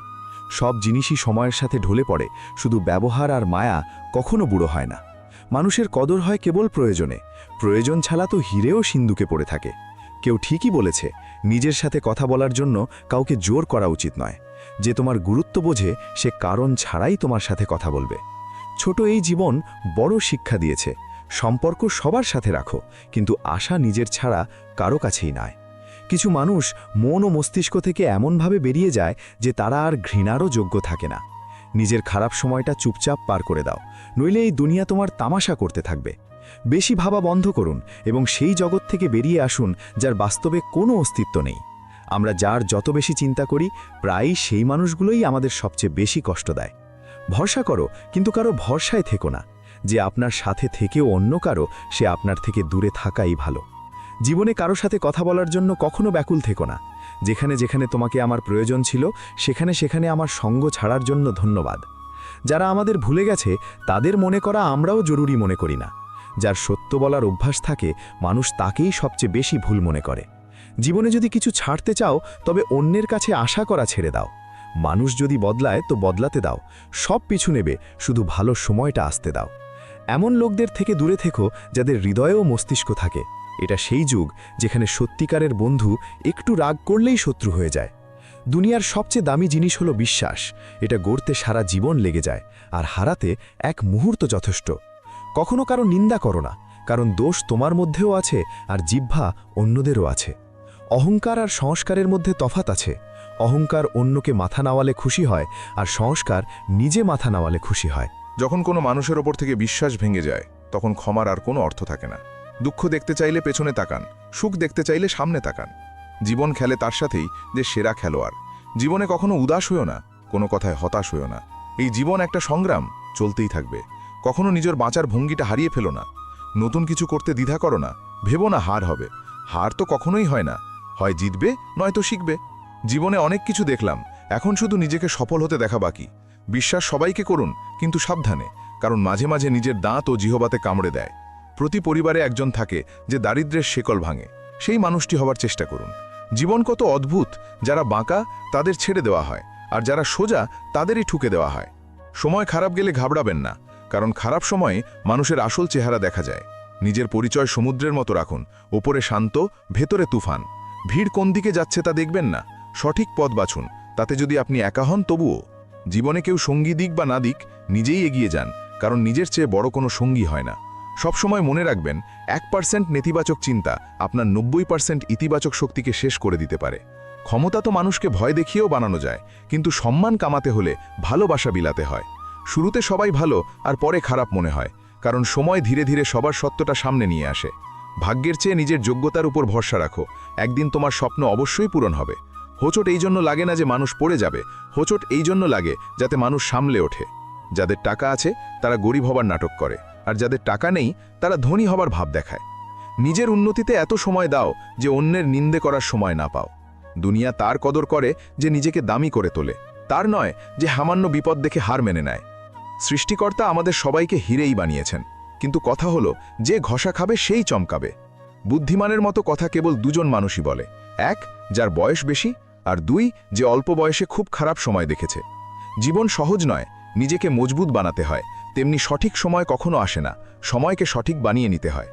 সব জিনিসই সময়ের সাথে ঢলে পড়ে, শুধু ব্যবহার আর মায়া কখনো বুড়ো হয় না। মানুষের কদর হয় কেবল প্রয়োজনে, প্রয়োজন ছাড়া তো হিরেও সিন্ধুকে পড়ে থাকে। কেউ ঠিকই বলেছে, নিজের সাথে কথা বলার জন্য কাউকে জোর করা উচিত নয়। যে তোমার গুরুত্ব বোঝে সে কারণ ছাড়াই তোমার সাথে কথা বলবে। ছোট এই জীবন বড় শিক্ষা দিয়েছে, সম্পর্ক সবার সাথে রাখো, কিন্তু আশা নিজের ছাড়া কারো কাছেই নয়। কিছু মানুষ মন ও মস্তিষ্ক থেকে এমনভাবে বেরিয়ে যায় যে তারা আর ঘৃণারও যোগ্য থাকে না। নিজের খারাপ সময়টা চুপচাপ পার করে দাও, নইলে এই দুনিয়া তোমার তামাশা করতে থাকবে। বেশি ভাবা বন্ধ করুন এবং সেই জগৎ থেকে বেরিয়ে আসুন যার বাস্তবে কোনো অস্তিত্ব নেই। আমরা যার যত বেশি চিন্তা করি, প্রায়ই সেই মানুষগুলোই আমাদের সবচেয়ে বেশি কষ্ট দেয়। ভরসা করো, কিন্তু কারো ভরসায় থেকো না। যে আপনার সাথে থেকেও অন্য কারো, সে আপনার থেকে দূরে থাকাই ভালো। জীবনে কারো সাথে কথা বলার জন্য কখনো ব্যাকুল থেকো না। যেখানে যেখানে তোমাকে আমার প্রয়োজন ছিল, সেখানে সেখানে আমার সঙ্গ ছাড়ার জন্য ধন্যবাদ। যারা আমাদের ভুলে গেছে তাদের মনে করা আমরাও জরুরি মনে করি না। যার সত্য বলার অভ্যাস থাকে, মানুষ তাকেই সবচেয়ে বেশি ভুল মনে করে। জীবনে যদি কিছু ছাড়তে চাও, তবে অন্যের কাছে আশা করা ছেড়ে দাও। মানুষ যদি বদলায় তো বদলাতে দাও, সব পিছু নেবে, শুধু ভালো সময়টা আসতে দাও। এমন লোকদের থেকে দূরে থেকো যাদের হৃদয়েও মস্তিষ্ক থাকে। এটা সেই যুগ যেখানে সত্যিকারের বন্ধু একটু রাগ করলেই শত্রু হয়ে যায়। দুনিয়ার সবচেয়ে দামি জিনিস হলো বিশ্বাস। এটা গড়তে সারা জীবন লেগে যায়, আর হারাতে এক মুহূর্ত যথেষ্ট। কখনো কারো নিন্দা করো না, কারণ দোষ তোমার মধ্যেও আছে আর জিহ্বা অন্যদেরও আছে। অহংকার আর সংস্কারের মধ্যে তফাত আছে। অহংকার অন্যকে মাথা নাওয়ালে খুশি হয়, আর সংস্কার নিজে মাথা নাওয়ালে খুশি হয়। যখন কোনো মানুষের ওপর থেকে বিশ্বাস ভেঙে যায়, তখন ক্ষমার আর কোনো অর্থ থাকে না। দুঃখ দেখতে চাইলে পেছনে তাকান, সুখ দেখতে চাইলে সামনে তাকান। জীবন খেলে তার সাথেই যে সেরা খেলোয়াড়। জীবনে কখনো উদাস হইও না, কোনো কথায় হতাশ হইও না। এই জীবন একটা সংগ্রাম, চলতেই থাকবে। কখনো নিজের বাঁচার ভঙ্গিটা হারিয়ে ফেলো না। নতুন কিছু করতে দ্বিধা করো না, ভেবো না হার হবে। হার তো কখনোই হয় না, হয় জিতবে নয়তো শিখবে। জীবনে অনেক কিছু দেখলাম, এখন শুধু নিজেকে সফল হতে দেখা বাকি। বিশ্বাস সবাইকে করুন, কিন্তু সাবধানে, কারণ মাঝে মাঝে নিজের দাঁত ও জিহবাতে কামড়ে দেয়। প্রতি পরিবারে একজন থাকে যে দারিদ্র্যের শেকল ভাঙে, সেই মানুষটি হবার চেষ্টা করুন। জীবন কত অদ্ভুত, যারা বাঁকা তাদের ছেড়ে দেওয়া হয়, আর যারা সোজা তাদেরই ঠুকে দেওয়া হয়। সময় খারাপ গেলে ঘাবড়াবেন না, কারণ খারাপ সময়ে মানুষের আসল চেহারা দেখা যায়। নিজের পরিচয় সমুদ্রের মতো রাখুন, ওপরে শান্ত, ভেতরে তুফান। ভিড় কোন দিকে যাচ্ছে তা দেখবেন না, সঠিক পথ বাছুন। তাতে যদি আপনি একা হন তবুও। জীবনে কেউ সঙ্গী দিক বা না দিক, নিজেই এগিয়ে যান, কারণ নিজের চেয়ে বড় কোনো সঙ্গী হয় না। সবসময় মনে রাখবেন, 1% নেতিবাচক চিন্তা আপনার 90% ইতিবাচক শক্তিকে শেষ করে দিতে পারে। ক্ষমতা তো মানুষকে ভয় দেখিয়েও বানানো যায়, কিন্তু সম্মান কামাতে হলে ভালোবাসা বিলাতে হয়। শুরুতে সবাই ভালো আর পরে খারাপ মনে হয়, কারণ সময় ধীরে ধীরে সবার সত্যটা সামনে নিয়ে আসে। ভাগ্যের চেয়ে নিজের যোগ্যতার উপর ভরসা রাখো, একদিন তোমার স্বপ্ন অবশ্যই পূরণ হবে। হোঁচট এই জন্য লাগে না যে মানুষ পড়ে যাবে, হোঁচট এই জন্য লাগে যাতে মানুষ সামলে ওঠে। যাদের টাকা আছে তারা গরিব হবার নাটক করে, আর যাদের টাকা নেই তারা ধনী হবার ভাব দেখায়। নিজের উন্নতিতে এত সময় দাও যে অন্যের নিন্দে করার সময় না পাও। দুনিয়া তার কদর করে যে নিজেকে দামি করে তোলে, তার নয় যে সামান্য বিপদ দেখে হার মেনে নেয়। সৃষ্টিকর্তা আমাদের সবাইকে হিরেই বানিয়েছেন, কিন্তু কথা হলো যে ঘষা খাবে সেই চমকাবে। বুদ্ধিমানের মতো কথা কেবল দুজন মানুষই বলে, এক যার বয়স বেশি, আর দুই যে অল্প বয়সে খুব খারাপ সময় দেখেছে। জীবন সহজ নয়, নিজেকে মজবুত বানাতে হয়, তেমনি সঠিক সময় কখনো আসে না, সময়কে সঠিক বানিয়ে নিতে হয়।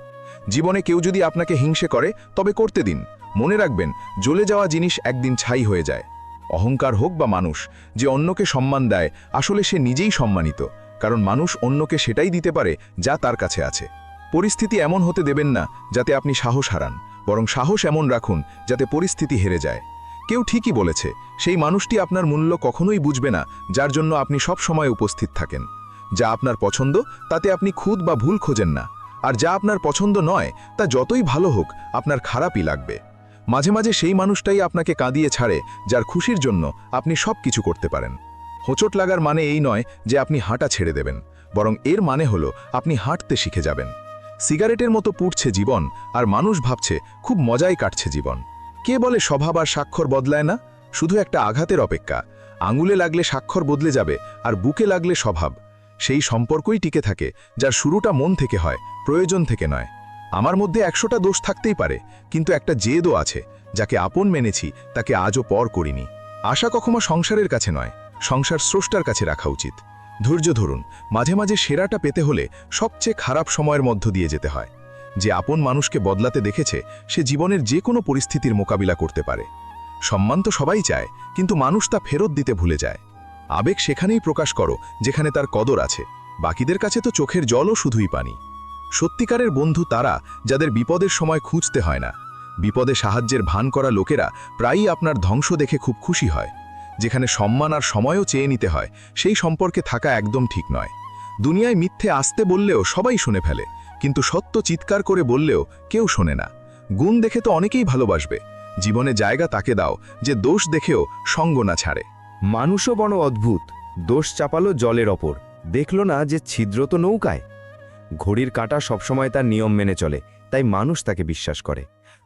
জীবনে কেউ যদি আপনাকে হিংসে করে তবে করতে দিন, মনে রাখবেন জ্বলে যাওয়া জিনিস একদিন ছাই হয়ে যায়। অহংকার হোক বা মানুষ, যে অন্যকে সম্মান দেয় আসলে সে নিজেই সম্মানিত, কারণ মানুষ অন্যকে সেটাই দিতে পারে যা তার কাছে আছে। পরিস্থিতি এমন হতে দেবেন না যাতে আপনি সাহস হারান, বরং সাহস এমন রাখুন যাতে পরিস্থিতি হেরে যায়। কেউ ঠিকই বলেছে, সেই মানুষটি আপনার মূল্য কখনোই বুঝবে না যার জন্য আপনি সব সময় উপস্থিত থাকেন। যা আপনার পছন্দ তাতে আপনি খুদ বা ভুল খোঁজেন না, আর যা আপনার পছন্দ নয় তা যতই ভালো হোক আপনার খারাপই লাগবে। মাঝে মাঝে সেই মানুষটাই আপনাকে কাঁদিয়ে ছাড়ে যার খুশির জন্য আপনি সব কিছু করতে পারেন। হোঁচট লাগার মানে এই নয় যে আপনি হাঁটা ছেড়ে দেবেন, বরং এর মানে হলো আপনি হাঁটতে শিখে যাবেন। সিগারেটের মতো পুড়ছে জীবন, আর মানুষ ভাবছে খুব মজাই কাটছে জীবন। কে বলে স্বভাব আর স্বাক্ষর বদলায় না? শুধু একটা আঘাতের অপেক্ষা। আঙুলে লাগলে স্বাক্ষর বদলে যাবে, আর বুকে লাগলে স্বভাব। সেই সম্পর্কই টিকে থাকে যার শুরুটা মন থেকে হয়, প্রয়োজন থেকে নয়। আমার মধ্যে 100টা দোষ থাকতেই পারে, কিন্তু একটা জেদও আছে, যাকে আপন মেনেছি তাকে আজও পর করিনি। আশা কখনো সংসারের কাছে নয়, সংসার স্রষ্টার কাছে রাখা উচিত। ধৈর্য ধরুন, মাঝে মাঝে সেরাটা পেতে হলে সবচেয়ে খারাপ সময়ের মধ্য দিয়ে যেতে হয়। যে আপন মানুষকে বদলাতে দেখেছে সে জীবনের যে কোনো পরিস্থিতির মোকাবিলা করতে পারে। সম্মান তো সবাই চায়, কিন্তু মানুষ তা ফেরত দিতে ভুলে যায়। আবেগ সেখানেই প্রকাশ করো যেখানে তার কদর আছে, বাকিদের কাছে তো চোখের জলও শুধুই পানি। সত্যিকারের বন্ধু তারা যাদের বিপদের সময় খুঁজতে হয় না। বিপদে সাহায্যের ভান করা লোকেরা প্রায়ই আপনার ধ্বংস দেখে খুব খুশি হয়। যেখানে সম্মান আর সময়ও চেয়ে নিতে হয়, সেই সম্পর্কে থাকা একদম ঠিক নয়। দুনিয়ায় মিথ্যে আসতে বললেও সবাই শুনে ফেলে, কিন্তু সত্য চিৎকার করে বললেও কেউ শোনে না। গুণ দেখে তো অনেকেই ভালোবাসবে, জীবনে জায়গা তাকে দাও যে দোষ দেখেও সঙ্গ না ছাড়ে। মানুষও বড় অদ্ভুত, দোষ চাপালো জলের ওপর, দেখল না যে ছিদ্র তো নৌকায়। ঘড়ির কাঁটা সবসময় তার নিয়ম মেনে চলে, তাই মানুষ তাকে বিশ্বাস করে।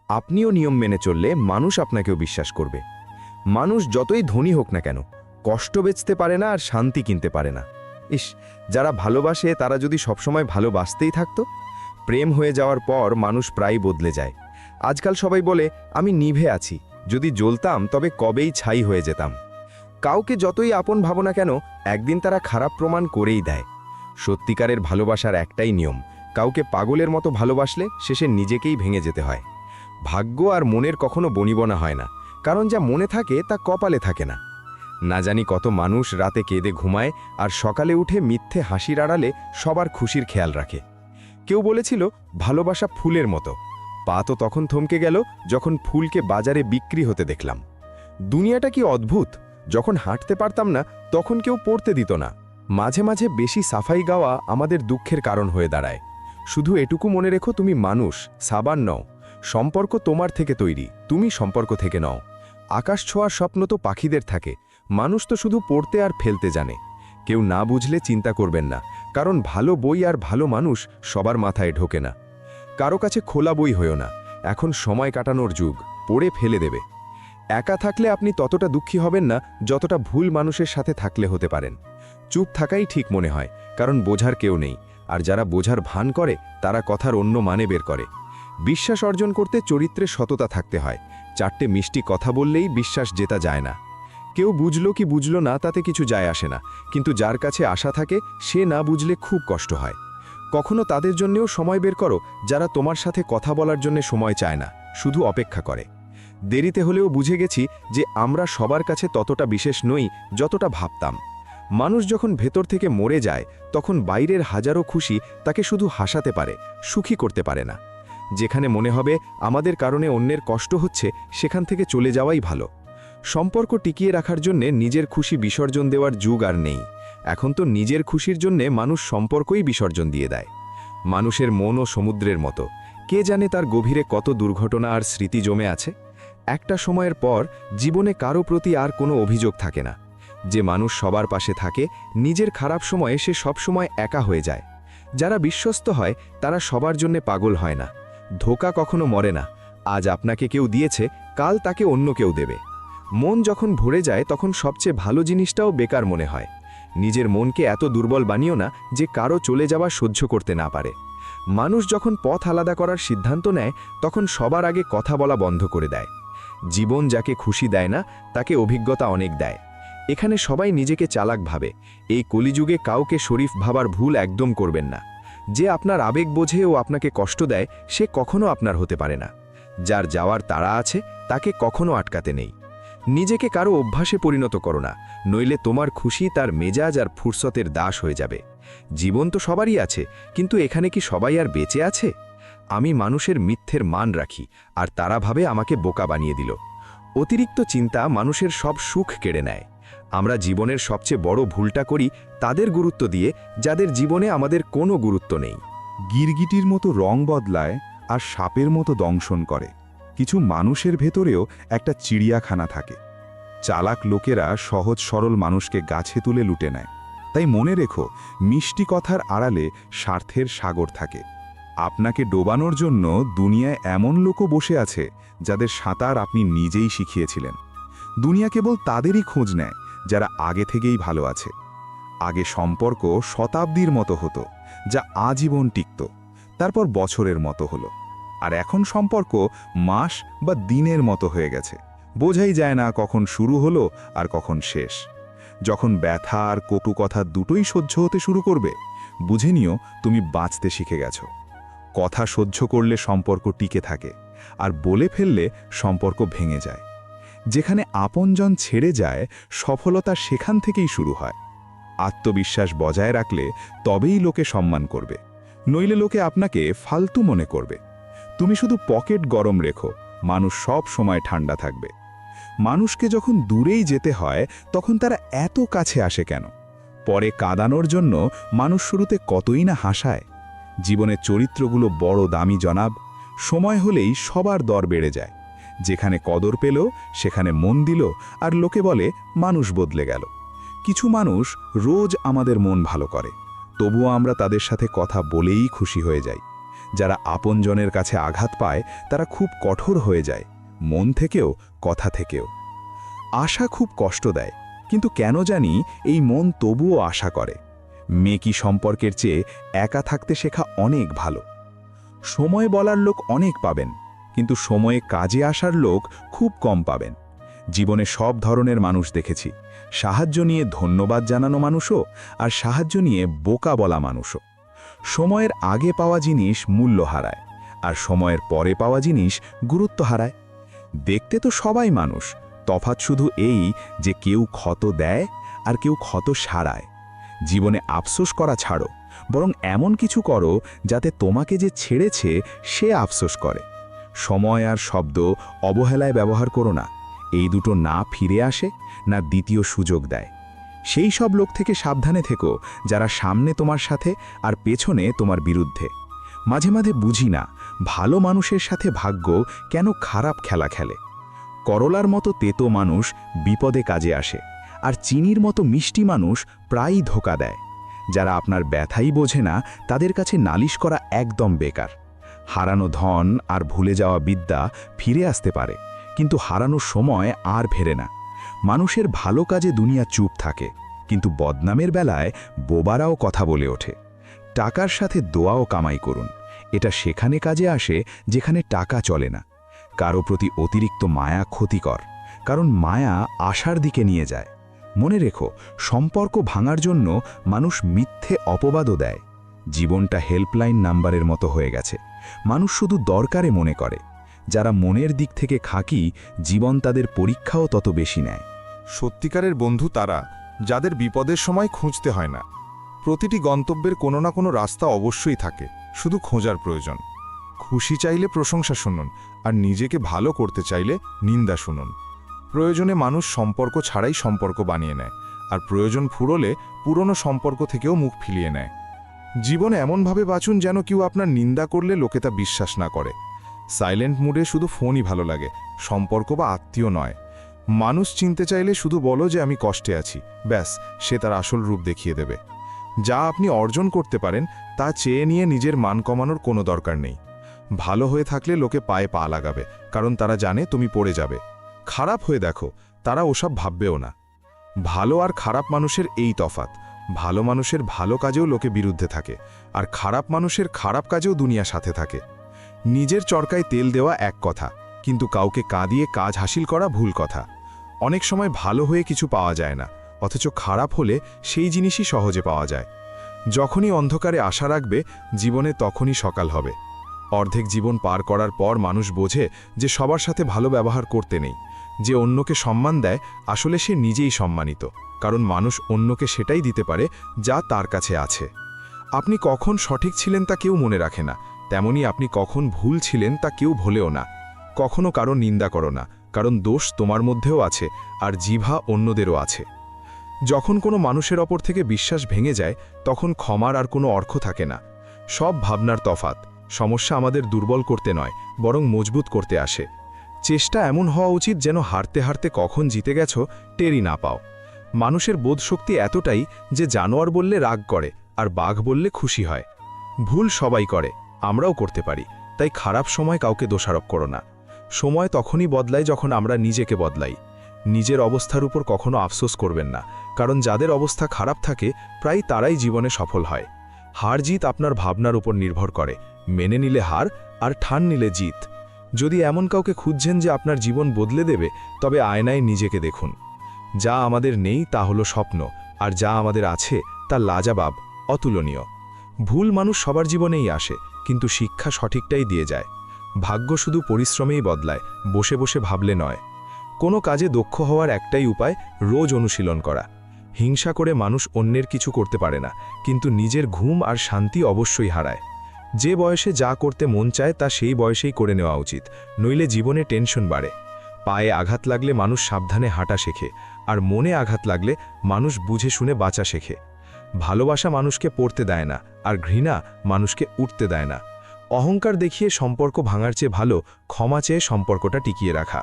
আপনিও নিয়ম মেনে চললে মানুষ আপনাকেও বিশ্বাস করবে। মানুষ যতই ধনী হোক না কেন, কষ্ট বেচতে পারে না আর শান্তি কিনতে পারে না। ইস, যারা ভালোবাসে তারা যদি সবসময় ভালোবাসতেই থাকতো। প্রেম হয়ে যাওয়ার পর মানুষ প্রায় বদলে যায়। আজকাল সবাই বলে আমি নিভে আছি, যদি জ্বলতাম তবে কবেই ছাই হয়ে যেতাম। কাউকে যতই আপন ভাবো না কেন, একদিন তারা খারাপ প্রমাণ করেই দেয়। সত্যিকারের ভালোবাসার একটাই নিয়ম, কাউকে পাগলের মতো ভালোবাসলে শেষে নিজেকেই ভেঙে যেতে হয়। ভাগ্য আর মনের কখনো বনিবনা হয় না, কারণ যা মনে থাকে তা কপালে থাকে না। না জানি কত মানুষ রাতে কেঁদে ঘুমায় আর সকালে উঠে মিথ্যে হাসির আড়ালে সবার খুশির খেয়াল রাখে। কেউ বলেছিল ভালোবাসা ফুলের মতো, পা তো তখন থমকে গেল যখন ফুলকে বাজারে বিক্রি হতে দেখলাম। দুনিয়াটা কি অদ্ভুত, যখন হাঁটতে পারতাম না তখন কেউ পড়তে দিত না। মাঝে মাঝে বেশি সাফাই গাওয়া আমাদের দুঃখের কারণ হয়ে দাঁড়ায়। শুধু এটুকু মনে রেখো, তুমি মানুষ, সাবান নও। সম্পর্ক তোমার থেকে তৈরি, তুমি সম্পর্ক থেকে নও। আকাশ ছোঁয়ার স্বপ্ন তো পাখিদের থাকে, মানুষ তো শুধু পড়তে আর ফেলতে জানে। কেউ না বুঝলে চিন্তা করবেন না, কারণ ভালো বই আর ভালো মানুষ সবার মাথায় ঢোকে না। কারো কাছে খোলা বই হয়েও না, এখন সময় কাটানোর যুগ, পড়ে ফেলে দেবে। একা থাকলে আপনি ততটা দুঃখী হবেন না যতটা ভুল মানুষের সাথে থাকলে হতে পারেন। চুপ থাকাই ঠিক মনে হয়, কারণ বোঝার কেউ নেই, আর যারা বোঝার ভান করে তারা কথার অন্য মানে বের করে। বিশ্বাস অর্জন করতে চরিত্রে সততা থাকতে হয়। 4টে মিষ্টি কথা বললেই বিশ্বাস জেতা যায় না। কেউ বুঝলো কি বুঝলো না তাতে কিছু যায় আসে না, কিন্তু যার কাছে আশা থাকে সে না বুঝলে খুব কষ্ট হয়। কখনো তাদের জন্যেও সময় বের করো যারা তোমার সাথে কথা বলার জন্য সময় চায় না, শুধু অপেক্ষা করে। দেরিতে হলেও বুঝে গেছি যে আমরা সবার কাছে ততটা বিশেষ নই যতটা ভাবতাম। মানুষ যখন ভেতর থেকে মরে যায় তখন বাইরের হাজারো খুশি তাকে শুধু হাসাতে পারে, সুখী করতে পারে না। যেখানে মনে হবে আমাদের কারণে অন্যের কষ্ট হচ্ছে, সেখান থেকে চলে যাওয়াই ভালো। সম্পর্ক টিকিয়ে রাখার জন্যে নিজের খুশি বিসর্জন দেওয়ার যুগ আর নেই। এখন তো নিজের খুশির জন্যে মানুষ সম্পর্কই বিসর্জন দিয়ে দেয়। মানুষের মনও সমুদ্রের মতো, কে জানে তার গভীরে কত দুর্ঘটনা আর স্মৃতি জমে আছে। একটা সময়ের পর জীবনে কারো প্রতি আর কোনো অভিযোগ থাকে না। যে মানুষ সবার পাশে থাকে, নিজের খারাপ সময়ে সে সবসময় একা হয়ে যায়। যারা বিশ্বস্ত হয় তারা সবার জন্যে পাগল হয় না। ধোঁকা কখনো মরে না, আজ আপনাকে কেউ দিয়েছে কাল তাকে অন্য কেউ দেবে। মন যখন ভরে যায় তখন সবচেয়ে ভালো জিনিসটাও বেকার মনে হয়। নিজের মনকে এত দুর্বল বানিও না যে কারো চলে যাওয়া সহ্য করতে না পারে। মানুষ যখন পথ আলাদা করার সিদ্ধান্ত নেয় তখন সবার আগে কথা বলা বন্ধ করে দেয়। জীবন যাকে খুশি দেয় না তাকে অভিজ্ঞতা অনেক দেয়। এখানে সবাই নিজেকে চালাক ভাবে, এই কলিযুগে কাউকে শরীফ ভাবার ভুল একদম করবেন না। যে আপনার আবেগ বোঝে ও আপনাকে কষ্ট দেয় সে কখনো আপনার হতে পারে না। যার যাওয়ার তাড়া আছে তাকে কখনো আটকাতে নেই। নিজেকে কারো অভ্যাসে পরিণত করো না, নইলে তোমার খুশি তার মেজাজ আর ফুরসতের দাস হয়ে যাবে। জীবন তো সবারই আছে, কিন্তু এখানে কি সবাই আর বেঁচে আছে? আমি মানুষের মিথ্যের মান রাখি, আর তারা ভাবে আমাকে বোকা বানিয়ে দিল। অতিরিক্ত চিন্তা মানুষের সব সুখ কেড়ে নেয়। আমরা জীবনের সবচেয়ে বড় ভুলটা করি তাদের গুরুত্ব দিয়ে যাদের জীবনে আমাদের কোনো গুরুত্ব নেই। গিরগিটির মতো রং বদলায় আর সাপের মতো দংশন করে। কিছু মানুষের ভেতরেও একটা চিড়িয়াখানা থাকে। চালাক লোকেরা সহজ সরল মানুষকে গাছে তুলে লুটে নেয়। তাই মনে রেখো, মিষ্টি কথার আড়ালে স্বার্থের সাগর থাকে। আপনাকে ডোবানোর জন্য দুনিয়ায় এমন লোকও বসে আছে যাদের সাঁতার আপনি নিজেই শিখিয়েছিলেন। দুনিয়া কেবল তাদেরই খোঁজ নেয় যারা আগে থেকেই ভালো আছে। আগে সম্পর্ক শতাব্দীর মতো হতো, যা আজীবন টিকত, তারপর বছরের মতো হলো। আর এখন সম্পর্ক মাস বা দিনের মতো হয়ে গেছে, বোঝাই যায় না কখন শুরু হলো আর কখন শেষ। যখন ব্যথা আর কটু কথা দুটোই সহ্য হতে শুরু করবে, বুঝে নিও তুমি বাঁচতে শিখে গেছো। কথা সহ্য করলে সম্পর্ক টিকে থাকে, আর বলে ফেললে সম্পর্ক ভেঙে যায়। যেখানে আপনজন ছেড়ে যায়, সফলতা সেখান থেকেই শুরু হয়। আত্মবিশ্বাস বজায় রাখলে তবেই লোকে সম্মান করবে, নইলে লোকে আপনাকে ফালতু মনে করবে। তুমি শুধু পকেট গরম রেখো, মানুষ সব সময় ঠান্ডা থাকবে। মানুষকে যখন দূরেই যেতে হয়, তখন তারা এত কাছে আসে কেন? পরে কাঁদানোর জন্য মানুষ শুরুতে কতই না হাসায়। জীবনের চরিত্রগুলো বড় দামি জনাব, সময় হলেই সবার দর বেড়ে যায়। যেখানে কদর পেল সেখানে মন দিল, আর লোকে বলে মানুষ বদলে গেল। কিছু মানুষ রোজ আমাদের মন ভালো করে, তবুও আমরা তাদের সাথে কথা বলেই খুশি হয়ে যাই। যারা আপনজনের কাছে আঘাত পায় তারা খুব কঠোর হয়ে যায়, মন থেকেও কথা থেকেও। আশা খুব কষ্ট দেয়, কিন্তু কেন জানি এই মন তবুও আশা করে। মেকি সম্পর্কের চেয়ে একা থাকতে শেখা অনেক ভালো। সময় বলার লোক অনেক পাবেন, কিন্তু সময়ে কাজে আসার লোক খুব কম পাবেন। জীবনে সব ধরনের মানুষ দেখেছি, সাহায্য নিয়ে ধন্যবাদ জানানো মানুষও, আর সাহায্য নিয়ে বোকা বলা মানুষও। সময়ের আগে পাওয়া জিনিস মূল্য হারায়, আর সময়ের পরে পাওয়া জিনিস গুরুত্ব হারায়। দেখতে তো সবাই মানুষ, তফাৎ শুধু এই যে কেউ ক্ষত দেয় আর কেউ ক্ষত সারায়। জীবনে আফসোস করা ছাড়ো, বরং এমন কিছু করো যাতে তোমাকে যে ছেড়েছে সে আফসোস করে। সময় আর শব্দ অবহেলায় ব্যবহার করো না, এই দুটো না ফিরে আসে না দ্বিতীয় সুযোগ দেয়। সেই সব লোক থেকে সাবধানে থেকো যারা সামনে তোমার সাথে আর পেছনে তোমার বিরুদ্ধে। মাঝে মাঝে বুঝি না ভালো মানুষের সাথে ভাগ্য কেন খারাপ খেলা খেলে। করলার মতো তেতো মানুষ বিপদে কাজে আসে, আর চিনির মতো মিষ্টি মানুষ প্রায়ই ধোঁকা দেয়। যারা আপনার ব্যথাই বোঝে না তাদের কাছে নালিশ করা একদম বেকার। হারানো ধন আর ভুলে যাওয়া বিদ্যা ফিরে আসতে পারে, কিন্তু হারানোর সময় আর ফেরে না। মানুষের ভালো কাজে দুনিয়া চুপ থাকে, কিন্তু বদনামের বেলায় বোবারাও কথা বলে ওঠে। টাকার সাথে দোয়াও কামাই করুন, এটা সেখানে কাজে আসে যেখানে টাকা চলে না। কারো প্রতি অতিরিক্ত মায়া ক্ষতিকর, কারণ মায়া আশার দিকে নিয়ে যায়। মনে রেখো, সম্পর্ক ভাঙার জন্য মানুষ মিথ্যে অপবাদও দেয়। জীবনটা হেল্পলাইন নাম্বারের মতো হয়ে গেছে, মানুষ শুধু দরকারে মনে করে। যারা মনের দিক থেকে খাকি, জীবন তাদের পরীক্ষাও তত বেশি নেয়। সত্যিকারের বন্ধু তারা, যাদের বিপদের সময় খুঁজতে হয় না। প্রতিটি গন্তব্যের কোনো না কোনো রাস্তা অবশ্যই থাকে, শুধু খোঁজার প্রয়োজন। খুশি চাইলে প্রশংসা শুনুন, আর নিজেকে ভালো করতে চাইলে নিন্দা শুনুন। প্রয়োজনে মানুষ সম্পর্ক ছাড়াই সম্পর্ক বানিয়ে নেয়, আর প্রয়োজন ফুরোলে পুরনো সম্পর্ক থেকেও মুখ ফিরিয়ে নেয়। জীবনে এমনভাবে বাঁচুন যেন কেউ আপনার নিন্দা করলে লোকে তা বিশ্বাস না করে। সাইলেন্ট মুডে শুধু ফোনই ভালো লাগে, সম্পর্ক বা আত্মীয় নয়। মানুষ চিনতে চাইলে শুধু বলো যে আমি কষ্টে আছি, ব্যাস, সে তার আসল রূপ দেখিয়ে দেবে। যা আপনি অর্জন করতে পারেন তা চেয়ে নিয়ে নিজের মান কমানোর কোনো দরকার নেই। ভালো হয়ে থাকলে লোকে পায়ে পা লাগাবে, কারণ তারা জানে তুমি পড়ে যাবে। খারাপ হয়ে দেখো, তারা ওসব ভাববেও না। ভালো আর খারাপ মানুষের এই তফাৎ, ভালো মানুষের ভালো কাজেও লোকে বিরুদ্ধে থাকে, আর খারাপ মানুষের খারাপ কাজেও দুনিয়া সাথে থাকে। নিজের চরকায় তেল দেওয়া এক কথা, কিন্তু কাউকে কাঁদিয়ে কাজ হাসিল করা ভুল কথা। অনেক সময় ভালো হয়ে কিছু পাওয়া যায় না, অথচ খারাপ হলে সেই জিনিসই সহজে পাওয়া যায়। যখনই অন্ধকারে আশা রাখবে, জীবনে তখনই সকাল হবে। অর্ধেক জীবন পার করার পর মানুষ বোঝে যে সবার সাথে ভালো ব্যবহার করতে নেই। যে অন্যকে সম্মান দেয়, আসলে সে নিজেই সম্মানিত, কারণ মানুষ অন্যকে সেটাই দিতে পারে যা তার কাছে আছে। আপনি কখন সঠিক ছিলেন তা কেউ মনে রাখে না, তেমনি আপনি কখন ভুল ছিলেন তা কেউ ভোলেও না। কখনো কারো নিন্দা করো না, কারণ দোষ তোমার মধ্যেও আছে, আর জিভা অন্যদেরও আছে। যখন কোনো মানুষের ওপর থেকে বিশ্বাস ভেঙে যায়, তখন ক্ষমার আর কোনো অর্থ থাকে না। সব ভাবনার তফাৎ। সমস্যা আমাদের দুর্বল করতে নয়, বরং মজবুত করতে আসে। চেষ্টা এমন হওয়া উচিত যেন হারতে হারতে কখন জিতে গেছো টেরই না পাও। মানুষের বোধশক্তি এতটাই যে জানোয়ার বললে রাগ করে, আর বাঘ বললে খুশি হয়। ভুল সবাই করে, আমরাও করতে পারি, তাই খারাপ সময় কাউকে দোষারোপ করো না। সময় তখনই বদলায় যখন আমরা নিজেকে বদলাই। নিজের অবস্থার উপর কখনো আফসোস করবেন না, কারণ যাদের অবস্থা খারাপ থাকে প্রায় তারাই জীবনে সফল হয়। হার জিত আপনার ভাবনার উপর নির্ভর করে, মেনে নিলে হার আর ঠান নিলে জিত। যদি এমন কাউকে খুঁজছেন যে আপনার জীবন বদলে দেবে, তবে আয়নায় নিজেকে দেখুন। যা আমাদের নেই তা হলো স্বপ্ন, আর যা আমাদের আছে তা লাজাবাব, অতুলনীয়। ভুল মানুষ সবার জীবনেই আসে, কিন্তু শিক্ষা সঠিকটাই দিয়ে যায়। ভাগ্য শুধু পরিশ্রমেই বদলায়, বসে বসে ভাবলে নয়। কোনো কাজে দক্ষ হওয়ার একটাই উপায়, রোজ অনুশীলন করা। হিংসা করে মানুষ অন্যের কিছু করতে পারে না, কিন্তু নিজের ঘুম আর শান্তি অবশ্যই হারায়। যে বয়সে যা করতে মন চায় তা সেই বয়সেই করে নেওয়া উচিত, নইলে জীবনে টেনশন বাড়ে। পায়ে আঘাত লাগলে মানুষ সাবধানে হাঁটা শেখে, আর মনে আঘাত লাগলে মানুষ বুঝে শুনে বাঁচা শেখে। ভালোবাসা মানুষকে পড়তে দেয় না, আর ঘৃণা মানুষকে উঠতে দেয় না। অহংকার দেখিয়ে সম্পর্ক ভাঙার চেয়ে ভালো ক্ষমা চেয়ে সম্পর্কটা টিকিয়ে রাখা।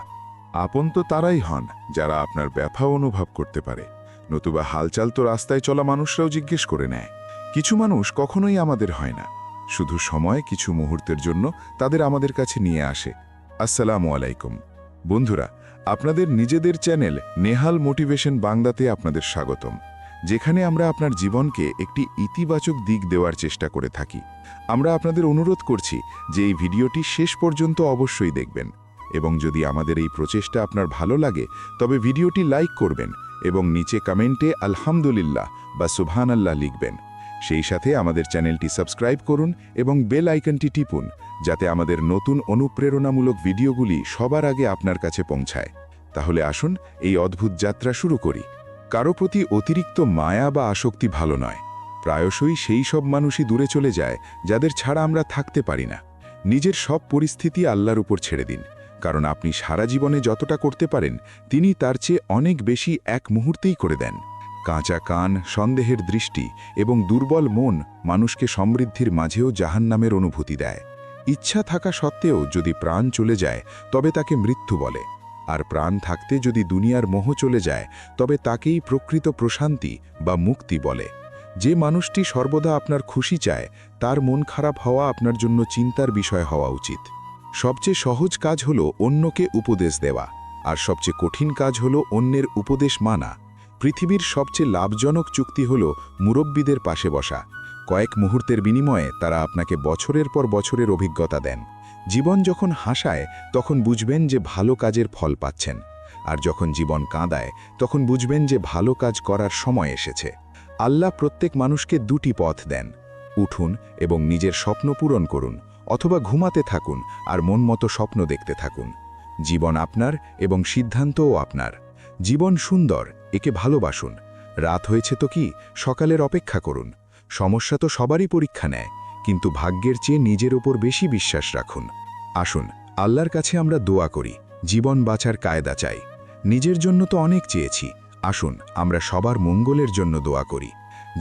আপন তো তারাই হন যারা আপনার ব্যথা অনুভব করতে পারে, নতুবা হালচাল তো রাস্তায় চলা মানুষরাও জিজ্ঞেস করে নেয়। কিছু মানুষ কখনোই আমাদের হয় না, শুধু সময় কিছু মুহূর্তের জন্য তাদের আমাদের কাছে নিয়ে আসে। আসসালামু আলাইকুম বন্ধুরা, আপনাদের নিজেদের চ্যানেল নেহাল মোটিভেশন বাংলাতে আপনাদের স্বাগতম, যেখানে আমরা আপনার জীবনকে একটি ইতিবাচক দিক দেওয়ার চেষ্টা করে থাকি। আমরা আপনাদের অনুরোধ করছি যে এই ভিডিওটি শেষ পর্যন্ত অবশ্যই দেখবেন, এবং যদি আমাদের এই প্রচেষ্টা আপনার ভালো লাগে তবে ভিডিওটি লাইক করবেন এবং নিচে কমেন্টে আলহামদুলিল্লাহ বা সুবহানাল্লাহ লিখবেন। সেই সাথে আমাদের চ্যানেলটি সাবস্ক্রাইব করুন এবং বেল আইকনটি টিপুন, যাতে আমাদের নতুন অনুপ্রেরণামূলক ভিডিওগুলি সবার আগে আপনার কাছে পৌঁছায়। তাহলে আসুন এই অদ্ভুত যাত্রা শুরু করি। কারো প্রতি অতিরিক্ত মায়া বা আসক্তি ভালো নয়। প্রায়শই সেই সব মানুষই দূরে চলে যায় যাদের ছাড়া আমরা থাকতে পারি না। নিজের সব পরিস্থিতি আল্লাহর উপর ছেড়ে দিন, কারণ আপনি সারা জীবনে যতটা করতে পারেন তিনি তার চেয়ে অনেক বেশি এক মুহূর্তেই করে দেন। কাঁচা কান, সন্দেহের দৃষ্টি এবং দুর্বল মন মানুষকে সমৃদ্ধির মাঝেও জাহান্নামের অনুভূতি দেয়। ইচ্ছা থাকা সত্ত্বেও যদি প্রাণ চলে যায় তবে তাকে মৃত্যু বলে, আর প্রাণ থাকতে যদি দুনিয়ার মোহ চলে যায় তবে তাকেই প্রকৃত প্রশান্তি বা মুক্তি বলে। যে মানুষটি সর্বদা আপনার খুশি চায় তার মন খারাপ হওয়া আপনার জন্য চিন্তার বিষয় হওয়া উচিত। সবচেয়ে সহজ কাজ হলো অন্যকে উপদেশ দেওয়া, আর সবচেয়ে কঠিন কাজ হলো অন্যের উপদেশ মানা। পৃথিবীর সবচেয়ে লাভজনক চুক্তি হলো মুরব্বীদের পাশে বসা। কয়েক মুহূর্তের বিনিময়ে তারা আপনাকে বছরের পর বছরের অভিজ্ঞতা দেন। জীবন যখন হাসায় তখন বুঝবেন যে ভালো কাজের ফল পাচ্ছেন, আর যখন জীবন কাঁদায় তখন বুঝবেন যে ভালো কাজ করার সময় এসেছে। আল্লাহ প্রত্যেক মানুষকে দুটি পথ দেন, উঠুন এবং নিজের স্বপ্ন পূরণ করুন, অথবা ঘুমাতে থাকুন আর মন মতো স্বপ্ন দেখতে থাকুন। জীবন আপনার এবং সিদ্ধান্তও আপনার। জীবন সুন্দর, একে ভালোবাসুন। রাত হয়েছে তো কি, সকালের অপেক্ষা করুন। সমস্যা তো সবারই পরীক্ষা নেয়, কিন্তু ভাগ্যের চেয়ে নিজের ওপর বেশি বিশ্বাস রাখুন। আসুন আল্লাহর কাছে আমরা দোয়া করি, জীবন বাঁচার কায়দা চাই। নিজের জন্য তো অনেক চেয়েছি, আসুন আমরা সবার মঙ্গলের জন্য দোয়া করি।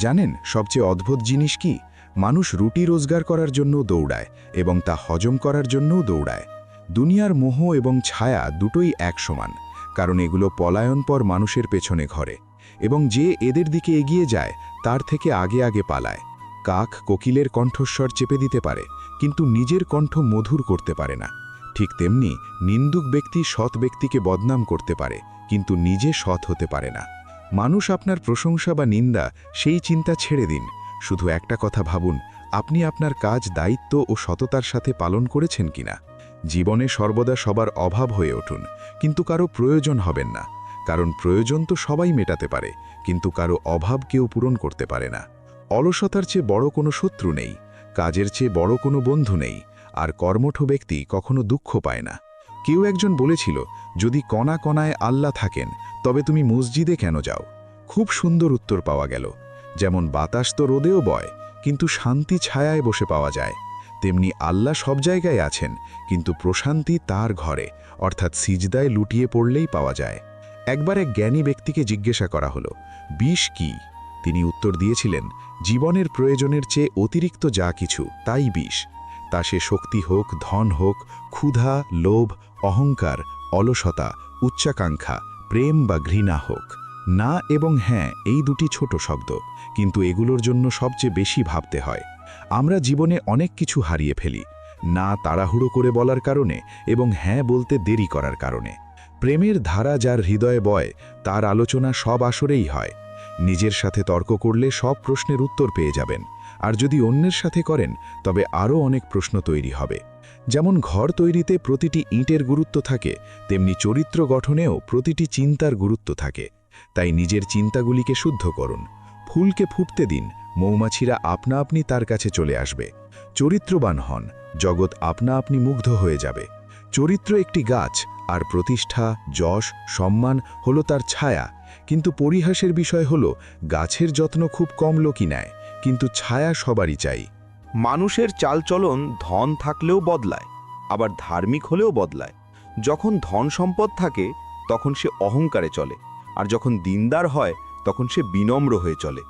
জানেন সবচেয়ে অদ্ভুত জিনিস কি? মানুষ রুটি রোজগার করার জন্য দৌড়ায় এবং তা হজম করার জন্যও দৌড়ায়। দুনিয়ার মোহ এবং ছায়া দুটোই এক সমান, কারণ এগুলো পলায়নপর মানুষের পেছনে ঘরে, এবং যে এদের দিকে এগিয়ে যায় তার থেকে আগে আগে পালায়। কাক কোকিলের কণ্ঠস্বর চেপে দিতে পারে, কিন্তু নিজের কণ্ঠ মধুর করতে পারে না। ঠিক তেমনি নিন্দুক ব্যক্তি সৎ ব্যক্তিকে বদনাম করতে পারে, কিন্তু নিজে সৎ হতে পারে না। মানুষ আপনার প্রশংসা বা নিন্দা সেই চিন্তা ছেড়ে দিন। শুধু একটা কথা ভাবুন, আপনি আপনার কাজ দায়িত্ব ও সততার সাথে পালন করেছেন কিনা। জীবনে সর্বদা সবার অভাব হয়ে উঠুন, কিন্তু কারো প্রয়োজন হবেন না, কারণ প্রয়োজন তো সবাই মেটাতে পারে, কিন্তু কারো অভাব কেউ পূরণ করতে পারে না। অলসতার চেয়ে বড় কোনো শত্রু নেই, কাজের চেয়ে বড় কোনো বন্ধু নেই, আর কর্মঠ ব্যক্তি কখনো দুঃখ পায় না। কেউ একজন বলেছিল, যদি কণা কণায় আল্লাহ থাকেন তবে তুমি মসজিদে কেন যাও? খুব সুন্দর উত্তর পাওয়া গেল। যেমন বাতাস তো রোদেও বয়, কিন্তু শান্তি ছায়ায় বসে পাওয়া যায়, তেমনি আল্লাহ সব জায়গায় আছেন, কিন্তু প্রশান্তি তার ঘরে, অর্থাৎ সিজদায় লুটিয়ে পড়লেই পাওয়া যায়। একবার এক জ্ঞানী ব্যক্তিকে জিজ্ঞাসা করা হলো, বিষ কি? তিনি উত্তর দিয়েছিলেন, জীবনের প্রয়োজনের চেয়ে অতিরিক্ত যা কিছু তাই বিষ। তা সে শক্তি হোক, ধন হোক, ক্ষুধা, লোভ, অহংকার, অলসতা, উচ্চাকাঙ্ক্ষা, প্রেম বা ঘৃণা হোক। না এবং হ্যাঁ এই দুটি ছোট শব্দ, কিন্তু এগুলোর জন্য সবচেয়ে বেশি ভাবতে হয়। আমরা জীবনে অনেক কিছু হারিয়ে ফেলি, না তাড়াহুড়ো করে বলার কারণে এবং হ্যাঁ বলতে দেরি করার কারণে। প্রেমের ধারা যার হৃদয়ে বয় তার আলোচনা সব আসরেই হয়। নিজের সাথে তর্ক করলে সব প্রশ্নের উত্তর পেয়ে যাবেন, আর যদি অন্যের সাথে করেন তবে আরও অনেক প্রশ্ন তৈরি হবে। যেমন ঘর তৈরিতে প্রতিটি ইঁটের গুরুত্ব থাকে, তেমনি চরিত্র গঠনেও প্রতিটি চিন্তার গুরুত্ব থাকে। তাই নিজের চিন্তাগুলিকে শুদ্ধ করুন। ফুলকে ফুটতে দিন, মৌমাছিরা আপনা আপনি তার কাছে চলে আসবে। চরিত্রবান হন, জগৎ আপনা আপনি মুগ্ধ হয়ে যাবে। চরিত্র একটি গাছ, আর প্রতিষ্ঠা, যশ, সম্মান হলো তার ছায়া। কিন্তু পরিহাসের বিষয় হলো গাছের যত্ন খুব কম লোকই নেয়, কিন্তু ছায়া সবারই চাই। মানুষের চালচলন ধন থাকলেও বদলায়, আবার ধার্মিক হলেও বদলায়। যখন ধন সম্পদ থাকে তখন সে অহংকারে চলে, আর যখন দিনদার হয় তখন সে বিনম্র হয়ে চলে।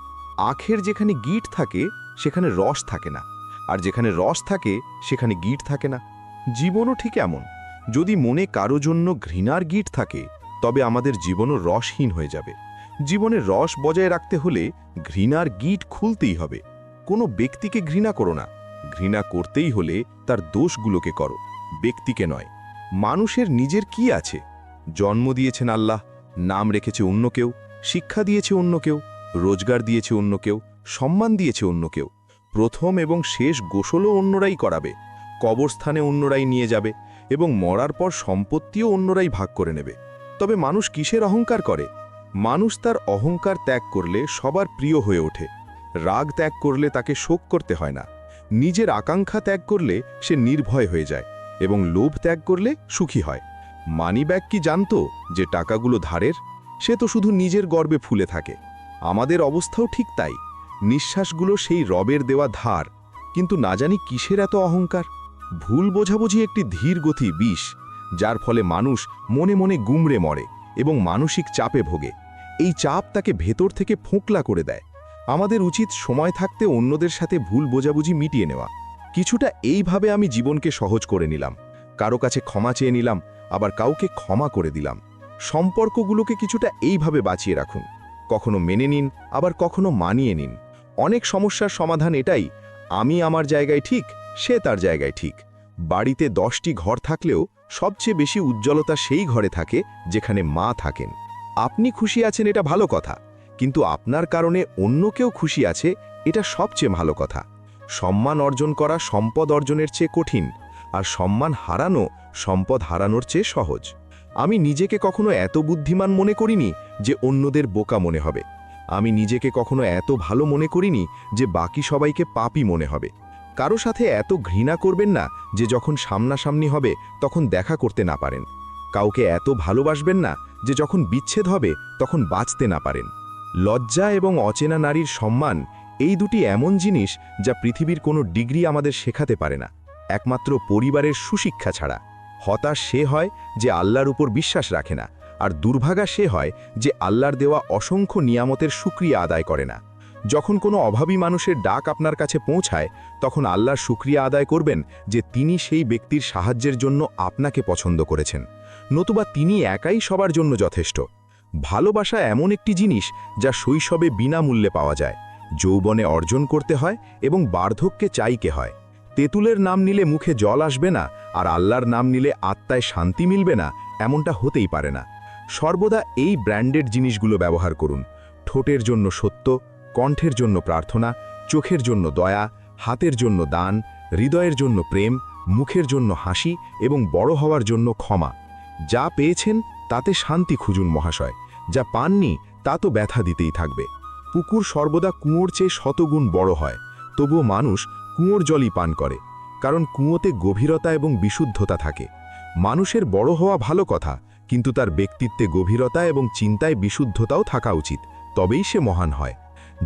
আখের যেখানে গিট থাকে সেখানে রস থাকে না, আর যেখানে রস থাকে সেখানে গিট থাকে না। জীবনও ঠিক এমন। যদি মনে কারো জন্য ঘৃণার গিট থাকে তবে আমাদের জীবনও রসহীন হয়ে যাবে। জীবনের রস বজায় রাখতে হলে ঘৃণার গিট খুলতেই হবে। কোনো ব্যক্তিকে ঘৃণা করো না, ঘৃণা করতেই হলে তার দোষগুলোকে করো, ব্যক্তিকে নয়। মানুষের নিজের কি আছে? জন্ম দিয়েছেন আল্লাহ, নাম রেখেছে অন্য কেউ, শিক্ষা দিয়েছে অন্য কেউ, রোজগার দিয়েছে অন্য কেউ, সম্মান দিয়েছে অন্য কেউ। প্রথম এবং শেষ গোসলও অন্যরাই করাবে, কবরস্থানে অন্যরাই নিয়ে যাবে, এবং মরার পর সম্পত্তিও অন্যরাই ভাগ করে নেবে। তবে মানুষ কিসের অহংকার করে? মানুষ তার অহংকার ত্যাগ করলে সবার প্রিয় হয়ে ওঠে। রাগ ত্যাগ করলে তাকে শোক করতে হয় না। নিজের আকাঙ্ক্ষা ত্যাগ করলে সে নির্ভয় হয়ে যায়, এবং লোভ ত্যাগ করলে সুখী হয়। মানিব্যাগ কি জানতো যে টাকাগুলো ধারের? সে তো শুধু নিজের গর্বে ফুলে থাকে। আমাদের অবস্থাও ঠিক তাই। নিঃশ্বাসগুলো সেই রবের দেওয়া ধার, কিন্তু না জানি কিসের এত অহংকার। ভুল বোঝাবুঝি একটি ধীর গতি বিষ, যার ফলে মানুষ মনে মনে গুমড়ে মরে এবং মানসিক চাপে ভোগে। এই চাপ তাকে ভেতর থেকে ফোঁকলা করে দেয়। আমাদের উচিত সময় থাকতে অন্যদের সাথে ভুল বোঝাবুঝি মিটিয়ে নেওয়া। কিছুটা এইভাবে আমি জীবনকে সহজ করে নিলাম। কারো কাছে ক্ষমা চেয়ে নিলাম, আবার কাউকে ক্ষমা করে দিলাম। সম্পর্কগুলোকে কিছুটা এইভাবে বাঁচিয়ে রাখুন। কখনো মেনে নিন, আবার কখনো মানিয়ে নিন। অনেক সমস্যার সমাধান এটাই, আমি আমার জায়গায় ঠিক, সে তার জায়গায় ঠিক। বাড়িতে 10টি ঘর থাকলেও সবচেয়ে বেশি উজ্জ্বলতা সেই ঘরে থাকে যেখানে মা থাকেন। আপনি খুশি আছেন এটা ভালো কথা, কিন্তু আপনার কারণে অন্য কেউ খুশি আছে এটা সবচেয়ে ভালো কথা। সম্মান অর্জন করা সম্পদ অর্জনের চেয়ে কঠিন, আর সম্মান হারানো সম্পদ হারানোর চেয়ে সহজ। আমি নিজেকে কখনো এত বুদ্ধিমান মনে করিনি যে অন্যদের বোকা মনে হবে। আমি নিজেকে কখনো এত ভালো মনে করিনি যে বাকি সবাইকে পাপী মনে হবে। কারো সাথে এত ঘৃণা করবেন না যে যখন সামনাসামনি হবে তখন দেখা করতে না পারেন। কাউকে এত ভালোবাসবেন না যে যখন বিচ্ছেদ হবে তখন বাঁচতে না পারেন। লজ্জা এবং অচেনা নারীর সম্মান, এই দুটি এমন জিনিস যা পৃথিবীর কোনো ডিগ্রি আমাদের শেখাতে পারে না, একমাত্র পরিবারের সুশিক্ষা ছাড়া। হতাশ সে হয় যে আল্লাহর উপর বিশ্বাস রাখে না, আর দুর্ভাগা সে হয় যে আল্লাহর দেওয়া অসংখ্য নিয়ামতের শুকরিয়া আদায় করে না। যখন কোনো অভাবী মানুষের ডাক আপনার কাছে পৌঁছায় তখন আল্লাহর শুকরিয়া আদায় করবেন যে তিনি সেই ব্যক্তির সাহায্যের জন্য আপনাকে পছন্দ করেছেন, নতুবা তিনি একাই সবার জন্য যথেষ্ট। ভালোবাসা এমন একটি জিনিস যা শৈশবে বিনামূল্যে পাওয়া যায়, যৌবনে অর্জন করতে হয় এবং বার্ধক্যে চাইকে হয়। তেঁতুলের নাম নিলে মুখে জল আসবে না, আর আল্লাহর নাম নিলে আত্মায় শান্তি মিলবে না, এমনটা হতেই পারে না। সর্বদা এই ব্র্যান্ডেড জিনিসগুলো ব্যবহার করুন। ঠোঁটের জন্য সত্য, কণ্ঠের জন্য প্রার্থনা, চোখের জন্য দয়া, হাতের জন্য দান, হৃদয়ের জন্য প্রেম, মুখের জন্য হাসি এবং বড় হওয়ার জন্য ক্ষমা। যা পেয়েছেন তাতে শান্তি খুঁজুন মহাশয়, যা পাননি তা তো ব্যথা দিতেই থাকবে। পুকুর সর্বদা কুয়োর চেয়ে শতগুণ বড় হয়, তবুও মানুষ কুয়োর জলই পান করে, কারণ কুয়োতে গভীরতা এবং বিশুদ্ধতা থাকে। মানুষের বড় হওয়া ভালো কথা, কিন্তু তার ব্যক্তিত্বে গভীরতা এবং চিন্তায় বিশুদ্ধতাও থাকা উচিত, তবেই সে মহান হয়।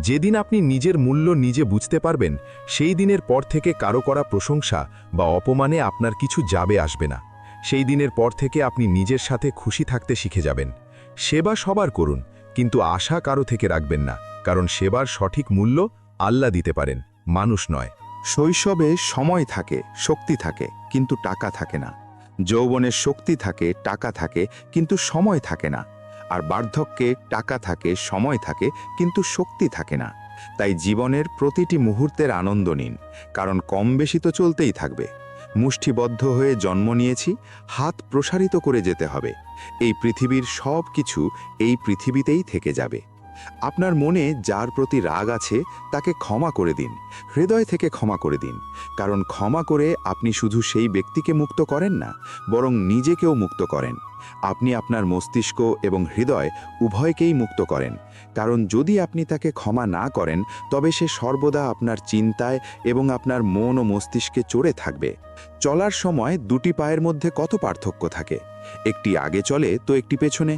যেদিন আপনি নিজের মূল্য নিজে বুঝতে পারবেন, সেই দিনের পর থেকে কারো করা প্রশংসা বা অপমানে আপনার কিছু যাবে আসবে না। সেই দিনের পর থেকে আপনি নিজের সাথে খুশি থাকতে শিখে যাবেন। সেবা সবার করুন, কিন্তু আশা কারো থেকে রাখবেন না, কারণ সেবার সঠিক মূল্য আল্লাহ দিতে পারেন, মানুষ নয়। শৈশবে সময় থাকে, শক্তি থাকে, কিন্তু টাকা থাকে না। যৌবনের শক্তি থাকে, টাকা থাকে, কিন্তু সময় থাকে না। আর বার্ধক্যে টাকা থাকে, সময় থাকে, কিন্তু শক্তি থাকে না। তাই জীবনের প্রতিটি মুহূর্তের আনন্দ নিন, কারণ কম বেশি তো চলতেই থাকবে। মুষ্টিবদ্ধ হয়ে জন্ম নিয়েছি, হাত প্রসারিত করে যেতে হবে। এই পৃথিবীর সব কিছু এই পৃথিবীতেই থেকে যাবে। আপনার মনে যার প্রতি রাগ আছে তাকে ক্ষমা করে দিন, হৃদয় থেকে ক্ষমা করে দিন। কারণ ক্ষমা করে আপনি শুধু সেই ব্যক্তিকে মুক্ত করেন না, বরং নিজেকেও মুক্ত করেন। আপনি আপনার মস্তিষ্ক এবং হৃদয় উভয়কেই মুক্ত করেন। কারণ যদি আপনি তাকে ক্ষমা না করেন, তবে সে সর্বদা আপনার চিন্তায় এবং আপনার মন ও মস্তিষ্কে চড়ে থাকবে। চলার সময় দুটি পায়ের মধ্যে কত পার্থক্য থাকে, একটি আগে চলে তো একটি পেছনে।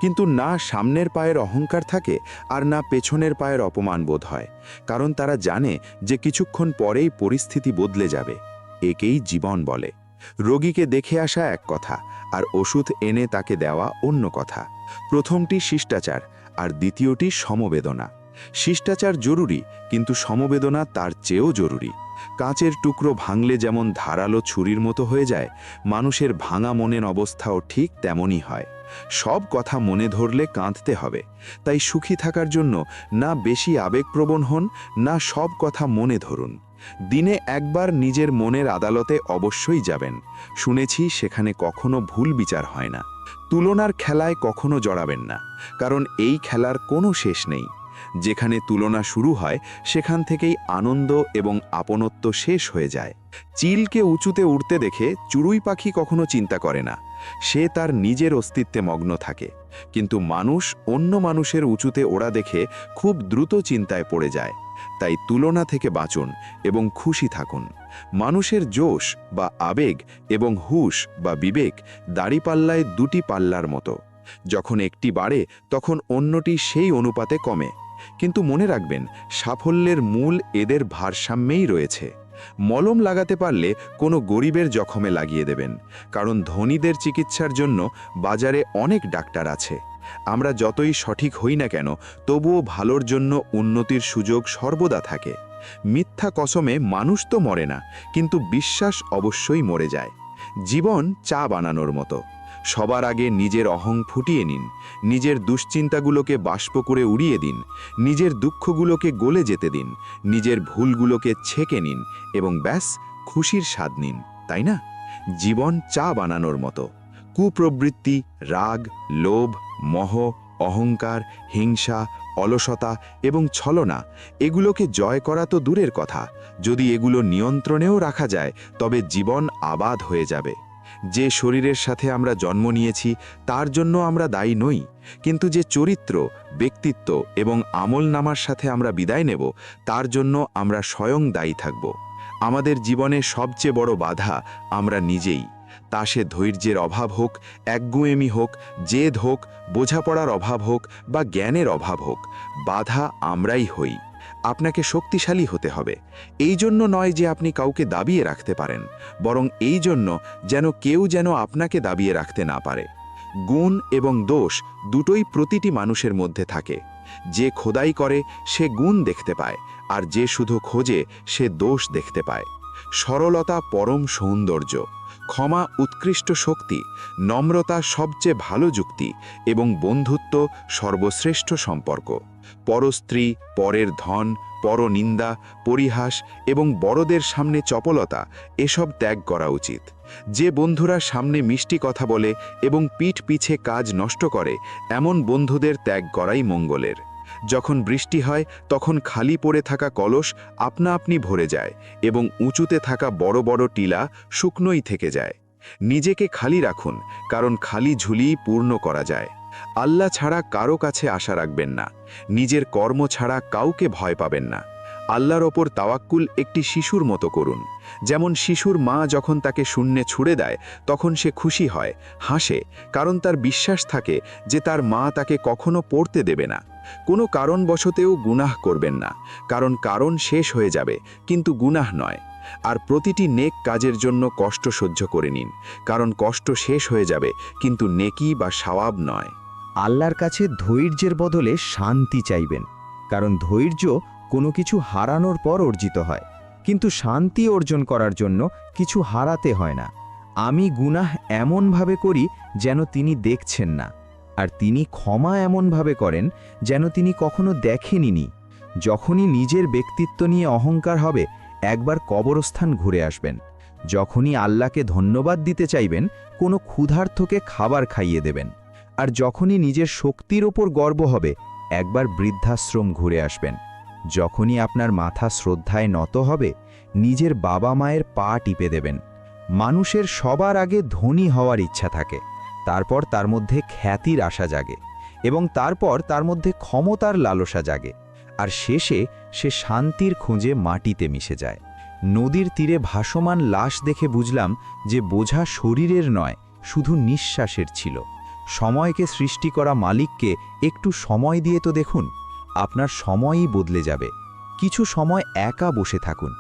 কিন্তু না সামনের পায়ের অহংকার থাকে, আর না পেছনের পায়ের অপমান বোধ হয়। কারণ তারা জানে যে কিছুক্ষণ পরেই পরিস্থিতি বদলে যাবে। একেই জীবন বলে। রোগীকে দেখে আসা এক কথা, আর ওষুধ এনে তাকে দেওয়া অন্য কথা। প্রথমটি শিষ্টাচার, আর দ্বিতীয়টি সমবেদনা। শিষ্টাচার জরুরি, কিন্তু সমবেদনা তার চেয়েও জরুরি। কাঁচের টুকরো ভাঙলে যেমন ধারালো ছুরির মতো হয়ে যায়, মানুষের ভাঙা মনের অবস্থাও ঠিক তেমনই হয়। সব কথা মনে ধরলে কাঁদতে হবে। তাই সুখী থাকার জন্য না বেশি আবেগপ্রবণ হন, না সব কথা মনে ধরুন। দিনে একবার নিজের মনের আদালতে অবশ্যই যাবেন। শুনেছি সেখানে কখনো ভুল বিচার হয় না। তুলনার খেলায় কখনো জড়াবেন না, কারণ এই খেলার কোনো শেষ নেই। যেখানে তুলনা শুরু হয় সেখান থেকেই আনন্দ এবং আপনত্ব শেষ হয়ে যায়। চিলকে উঁচুতে উড়তে দেখে চড়ুই পাখি কখনো চিন্তা করে না, সে তার নিজের অস্তিত্বে মগ্ন থাকে। কিন্তু মানুষ অন্য মানুষের উঁচুতে ওড়া দেখে খুব দ্রুত চিন্তায় পড়ে যায়। তাই তুলনা থেকে বাঁচুন এবং খুশি থাকুন। মানুষের জোশ বা আবেগ এবং হুঁশ বা বিবেক দাড়িপাল্লায় দুটি পাল্লার মতো। যখন একটি বাড়ে তখন অন্যটি সেই অনুপাতে কমে। কিন্তু মনে রাখবেন, সাফল্যের মূল এদের ভারসাম্যেই রয়েছে। মলম লাগাতে পারলে কোনো গরিবের জখমে লাগিয়ে দেবেন, কারণ ধনীদের চিকিৎসার জন্য বাজারে অনেক ডাক্তার আছে। আমরা যতই সঠিক হই না কেন, তবুও ভালোর জন্য উন্নতির সুযোগ সর্বদা থাকে। মিথ্যা কসমে মানুষ তো মরে না, কিন্তু বিশ্বাস অবশ্যই মরে যায়। জীবন চা বানানোর মতো। সবার আগে নিজের অহং ফুটিয়ে নিন, নিজের দুশ্চিন্তাগুলোকে বাষ্প করে উড়িয়ে দিন, নিজের দুঃখগুলোকে গলে যেতে দিন, নিজের ভুলগুলোকে ছেঁকে নিন এবং ব্যাস খুশির স্বাদ নিন, তাই না? জীবন চা বানানোর মতো। কুপ্রবৃত্তি, রাগ, লোভ, মোহ, অহংকার, হিংসা, অলসতা এবং ছলনা, এগুলোকে জয় করা তো দূরের কথা, যদি এগুলো নিয়ন্ত্রণেও রাখা যায় তবে জীবন আবাদ হয়ে যাবে। যে শরীরের সাথে আমরা জন্ম নিয়েছি তার জন্য আমরা দায়ী নই, কিন্তু যে চরিত্র, ব্যক্তিত্ব এবং আমলনামার সাথে আমরা বিদায় নেব তার জন্য আমরা স্বয়ং দায়ী থাকব। আমাদের জীবনে সবচেয়ে বড় বাধা আমরা নিজেই। তা সে ধৈর্যের অভাব হোক, একগুঁয়েমি হোক, জেদ হোক, বোঝাপড়ার অভাব হোক বা জ্ঞানের অভাব হোক, বাধা আমরাই হই। আপনাকে শক্তিশালী হতে হবে। এই জন্য নয় যে আপনি কাউকে দাবিয়ে রাখতে পারেন, বরং এই জন্য কেউ যেন আপনাকে দাবিয়ে রাখতে না পারে। গুণ এবং দোষ দুটোই প্রতিটি মানুষের মধ্যে থাকে। যে খোদাই করে সে গুণ দেখতে পায়, আর যে শুধু খোঁজে সে দোষ দেখতে পায়। সরলতা পরম সৌন্দর্য, ক্ষমা উৎকৃষ্ট শক্তি, নম্রতা সবচেয়ে ভালো যুক্তি এবং বন্ধুত্ব সর্বশ্রেষ্ঠ সম্পর্ক। পরস্ত্রী, পরের ধন, পরনিন্দা, পরিহাস এবং বড়দের সামনে চপলতা, এসব ত্যাগ করা উচিত। যে বন্ধুরা সামনে মিষ্টি কথা বলে এবং পিঠ পিছে কাজ নষ্ট করে, এমন বন্ধুদের ত্যাগ করাই মঙ্গলের। যখন বৃষ্টি হয় তখন খালি পড়ে থাকা কলস আপনা আপনি ভরে যায় এবং উঁচুতে থাকা বড় বড় টিলা শুকনোই থেকে যায়। নিজেকে খালি রাখুন, কারণ খালি ঝুলি পূর্ণ করা যায়। আল্লাহ ছাড়া কারো কাছে আশা রাখবেন না। নিজের কর্ম ছাড়া কাউকে ভয় পাবেন না। আল্লাহর ওপর তাওয়াক্কুল একটি শিশুর মতো করুন। যেমন শিশুর মা যখন তাকে শূন্যে ছুড়ে দেয় তখন সে খুশি হয়, হাসে, কারণ তার বিশ্বাস থাকে যে তার মা তাকে কখনো পড়তে দেবে না। কোনো কারণবশতেও গুনাহ করবেন না, কারণ শেষ হয়ে যাবে, কিন্তু গুনাহ নয়। আর প্রতিটি নেক কাজের জন্য কষ্ট সহ্য করে নিন, কারণ কষ্ট শেষ হয়ে যাবে, কিন্তু নেকি বা সওয়াব নয়। আল্লাহর কাছে ধৈর্যের বদলে শান্তি চাইবেন, কারণ ধৈর্য কোনো কিছু হারানোর পর অর্জিত হয়, কিন্তু শান্তি অর্জন করার জন্য কিছু হারাতে হয় না। আমি গুনাহ এমনভাবে করি যেন তিনি দেখছেন না, আর তিনি ক্ষমা এমনভাবে করেন যেন তিনি কখনো দেখেননি। যখনই নিজের ব্যক্তিত্ব নিয়ে অহংকার হবে, একবার কবরস্থান ঘুরে আসবেন। যখনই আল্লাহকে ধন্যবাদ দিতে চাইবেন, কোনো ক্ষুধার্তকে খাবার খাইয়ে দেবেন। আর যখনই নিজের শক্তির ওপর গর্ব হবে, একবার বৃদ্ধাশ্রম ঘুরে আসবেন। যখনই আপনার মাথা শ্রদ্ধায় নত হবে, নিজের বাবা মায়ের পা টিপে দেবেন। মানুষের সবার আগে ধনী হওয়ার ইচ্ছা থাকে, তারপর তার মধ্যে খ্যাতির আশা জাগে, এবং তারপর তার মধ্যে ক্ষমতার লালসা জাগে, আর শেষে সে শান্তির খুঁজে মাটিতে মিশে যায়। নদীর তীরে ভাসমান লাশ দেখে বুঝলাম যে বোঝা শরীরের নয়, শুধু নিঃশ্বাসের ছিল। সময়কে সৃষ্টি করা মালিককে একটু সময় দিয়ে তো দেখুন, আপনার সময়ই বদলে যাবে। কিছু সময় একা বসে থাকুন,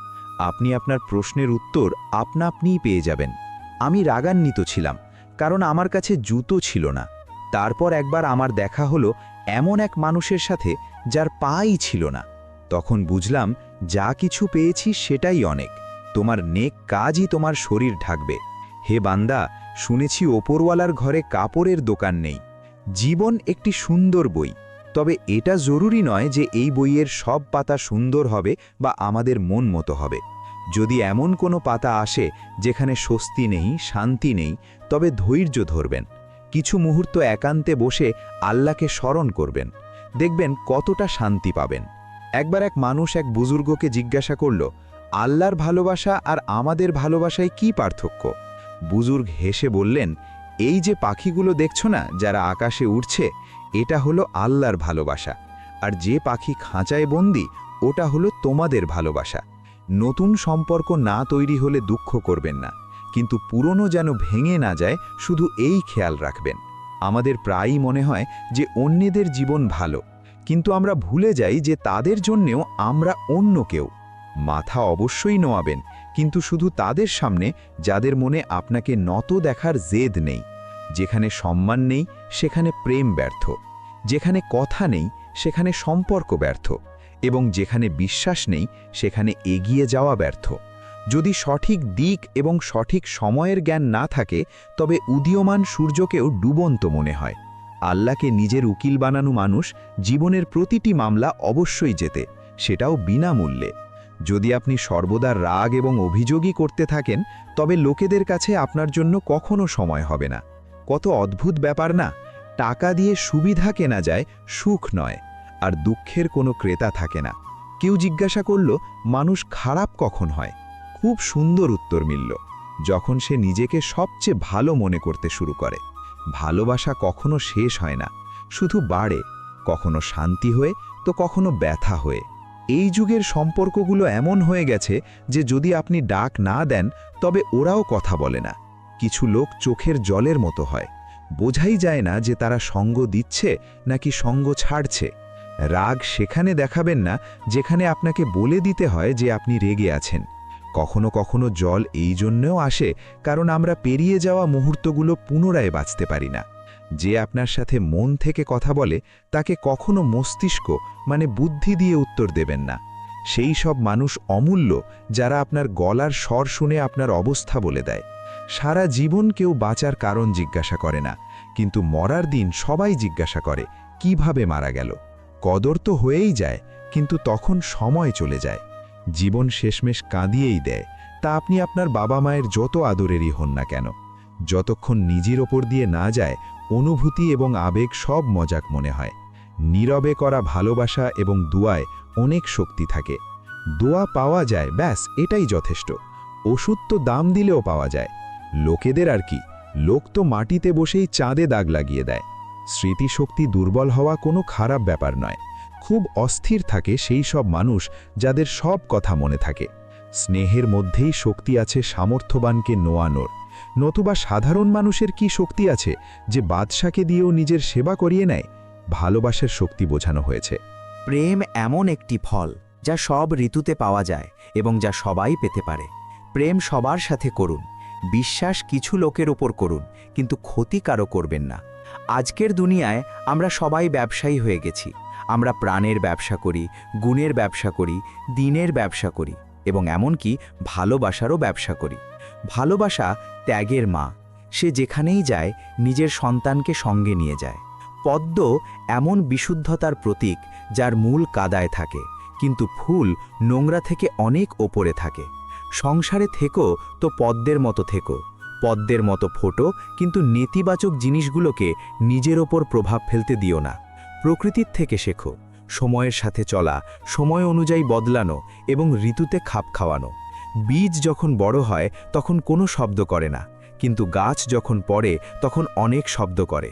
আপনি আপনার প্রশ্নের উত্তর আপনিই পেয়ে যাবেন। আমি রাগান্বিত ছিলাম, কারণ আমার কাছে জুতো ছিল না। তারপর একবার আমার দেখা হলো এমন এক মানুষের সাথে যার পাই ছিল না। তখন বুঝলাম, যা কিছু পেয়েছি সেটাই অনেক। তোমার নেক কাজই তোমার শরীর ঢাকবে। হে বান্দা, শুনেছি ওপরওয়ালার ঘরে কাপড়ের দোকান নেই। জীবন একটি সুন্দর বই, তবে এটা জরুরি নয় যে এই বইয়ের সব পাতা সুন্দর হবে বা আমাদের মন মতো হবে। যদি এমন কোনো পাতা আসে যেখানে স্বস্তি নেই, শান্তি নেই, তবে ধৈর্য ধরবেন। কিছু মুহূর্ত একান্তে বসে আল্লাহকে স্মরণ করবেন, দেখবেন কতটা শান্তি পাবেন। একবার এক মানুষ এক বুজুর্গকে জিজ্ঞাসা করল, আল্লাহর ভালোবাসা আর আমাদের ভালোবাসায় কি পার্থক্য? বুজুর্গ হেসে বললেন, এই যে পাখিগুলো দেখছো না যারা আকাশে উড়ছে, এটা হলো আল্লাহর ভালোবাসা, আর যে পাখি খাঁচায় বন্দি ওটা হলো তোমাদের ভালোবাসা। নতুন সম্পর্ক না তৈরি হলে দুঃখ করবেন না, কিন্তু পুরনো যেন ভেঙে না যায় শুধু এই খেয়াল রাখবেন। আমাদের প্রায়ই মনে হয় যে অন্যদের জীবন ভালো, কিন্তু আমরা ভুলে যাই যে তাদের জন্যেও আমরা অন্য কেউ। মাথা অবশ্যই নোয়াবেন, কিন্তু শুধু তাদের সামনে যাদের মনে আপনাকে নত দেখার জেদ নেই। যেখানে সম্মান নেই সেখানে প্রেম ব্যর্থ, যেখানে কথা নেই সেখানে সম্পর্ক ব্যর্থ, এবং যেখানে বিশ্বাস নেই সেখানে এগিয়ে যাওয়া ব্যর্থ। যদি সঠিক দিক এবং সঠিক সময়ের জ্ঞান না থাকে, তবে উদীয়মান সূর্যকেও ডুবন্ত মনে হয়। আল্লাহকে নিজের উকিল বানানো মানুষ জীবনের প্রতিটি মামলা অবশ্যই জেতে, সেটাও বিনামূল্যে। যদি আপনি সর্বদা রাগ এবং অভিযোগই করতে থাকেন, তবে লোকেদের কাছে আপনার জন্য কখনো সময় হবে না। কত অদ্ভুত ব্যাপার না? টাকা দিয়ে সুবিধা কেনা যায়, সুখ নয়। আর দুঃখের কোনো ক্রেতা থাকে না। কেউ জিজ্ঞাসা করল, মানুষ খারাপ কখন হয়? খুব সুন্দর উত্তর মিলল, যখন সে নিজেকে সবচেয়ে ভালো মনে করতে শুরু করে। ভালোবাসা কখনো শেষ হয় না, শুধু বাড়ে, কখনো শান্তি হয়ে তো কখনো ব্যথা হয়ে। এই যুগের সম্পর্কগুলো এমন হয়ে গেছে যে যদি আপনি ডাক না দেন তবে ওরাও কথা বলে না। কিছু লোক চোখের জলের মতো হয়, বোঝাই যায় না যে তারা সঙ্গ দিচ্ছে নাকি সঙ্গ ছাড়ছে। রাগ সেখানে দেখাবেন না যেখানে আপনাকে বলে দিতে হয় যে আপনি রেগে আছেন। কখনো কখনো জল এই জন্যও আসে কারণ আমরা পেরিয়ে যাওয়া মুহূর্তগুলো পুনরায় বাঁচতে পারি না। যে আপনার সাথে মন থেকে কথা বলে তাকে কখনো মস্তিষ্ক মানে বুদ্ধি দিয়ে উত্তর দেবেন না। সেই সব মানুষ অমূল্য যারা আপনার গলার স্বর শুনে আপনার অবস্থা বলে দেয়। সারা জীবন কেউ বাঁচার কারণ জিজ্ঞাসা করে না, কিন্তু মরার দিন সবাই জিজ্ঞাসা করে কিভাবে মারা গেল। কদর তো হয়েই যায়, কিন্তু তখন সময় চলে যায়। জীবন শেষমেশ কাঁদিয়েই দেয়, তা আপনি আপনার বাবা মায়ের যত আদরেরই হন না কেন। যতক্ষণ নিজের ওপর দিয়ে না যায়, অনুভূতি এবং আবেগ সব মজাক মনে হয়। নীরবে করা ভালোবাসা এবং দোয়ায় অনেক শক্তি থাকে। দোয়া পাওয়া যায়, ব্যাস এটাই যথেষ্ট। ওষুধ তো দাম দিলেও পাওয়া যায়। লোকেদের আর কি, লোক তো মাটিতে বসেই চাঁদে দাগ লাগিয়ে দেয়। স্মৃতিশক্তি দুর্বল হওয়া কোনো খারাপ ব্যাপার নয়। খুব অস্থির থাকে সেই সব মানুষ যাদের সব কথা মনে থাকে। স্নেহের মধ্যেই শক্তি আছে সামর্থ্যবানকে নোয়ানোর, নতুবা সাধারণ মানুষের কি শক্তি আছে যে বাদশাকে দিয়েও নিজের সেবা করিয়ে নেয়? ভালোবাসার শক্তি বোঝানো হয়েছে। প্রেম এমন একটি ফল যা সব ঋতুতে পাওয়া যায় এবং যা সবাই পেতে পারে। প্রেম সবার সাথে করুন, বিশ্বাস কিছু লোকের ওপর করুন, কিন্তু ক্ষতি কারো করবেন না। আজকের দুনিয়ায় আমরা সবাই ব্যবসায়ী হয়ে গেছি। আমরা প্রাণের ব্যবসা করি, গুণের ব্যবসা করি, দিনের ব্যবসা করি, এবং এমনকি ভালোবাসারও ব্যবসা করি। ভালোবাসা ত্যাগের মা, সে যেখানেই যায় নিজের সন্তানকে সঙ্গে নিয়ে যায়। পদ্ম এমন বিশুদ্ধতার প্রতীক যার মূল কাদায় থাকে, কিন্তু ফুল নোংরা থেকে অনেক ওপরে থাকে। সংসারে থেকো তো পদ্মের মতো থেকো, পদ্মের মতো ফোটো, কিন্তু নেতিবাচক জিনিসগুলোকে নিজের ওপর প্রভাব ফেলতে দিও না। প্রকৃতির থেকে শেখো, সময়ের সাথে চলা, সময় অনুযায়ী বদলানো এবং ঋতুতে খাপ খাওয়ানো। বীজ যখন বড় হয় তখন কোনো শব্দ করে না, কিন্তু গাছ যখন পড়ে তখন অনেক শব্দ করে।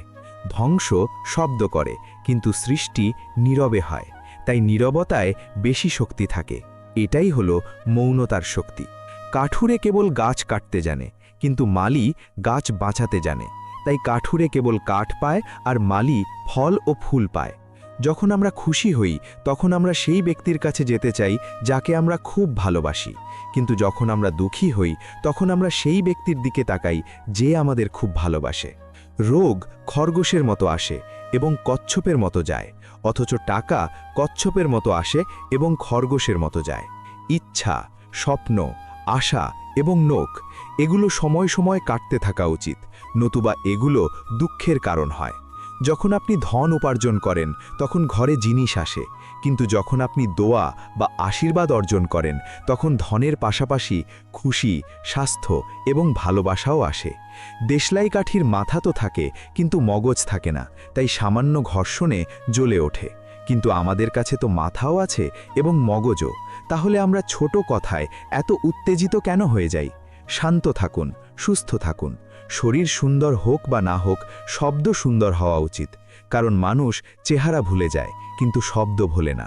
ধ্বংস শব্দ করে, কিন্তু সৃষ্টি নীরবে হয়। তাই নীরবতায় বেশি শক্তি থাকে। এটাই হলো মৌনতার শক্তি। কাঠুরে কেবল গাছ কাটতে জানে, কিন্তু মালি গাছ বাঁচাতে জানে। তাই কাঠুরে কেবল কাঠ পায় আর মালি ফল ও ফুল পায়। যখন আমরা খুশি হই তখন আমরা সেই ব্যক্তির কাছে যেতে চাই যাকে আমরা খুব ভালোবাসি, কিন্তু যখন আমরা দুঃখী হই তখন আমরা সেই ব্যক্তির দিকে তাকাই যে আমাদের খুব ভালোবাসে। রোগ খরগোশের মতো আসে এবং কচ্ছপের মতো যায়, অথচ টাকা কচ্ছপের মতো আসে এবং খরগোশের মতো যায়। ইচ্ছা, স্বপ্ন, আশা এবং নোখ, এগুলো সময় সময় কাটতে থাকা উচিত, নতুবা এগুলো দুঃখের কারণ হয়। যখন আপনি ধন উপার্জন করেন তখন ঘরে জিনিস আসে, কিন্তু যখন আপনি দোয়া বা আশীর্বাদ অর্জন করেন তখন ধনের পাশাপাশি খুশি, স্বাস্থ্য এবং ভালোবাসাও আসে। দেশলাই কাঠির মাথা তো থাকে, কিন্তু মগজ থাকে না, তাই সামান্য ঘর্ষণে জ্বলে ওঠে। কিন্তু আমাদের কাছে তো মাথাও আছে এবং মগজও। তাহলে আমরা ছোট কথায় এত উত্তেজিত কেন হয়ে যাই? শান্ত থাকুন, সুস্থ থাকুন। শরীর সুন্দর হোক বা না হোক, শব্দ সুন্দর হওয়া উচিত, কারণ মানুষ চেহারা ভুলে যায় কিন্তু শব্দ ভোলে না।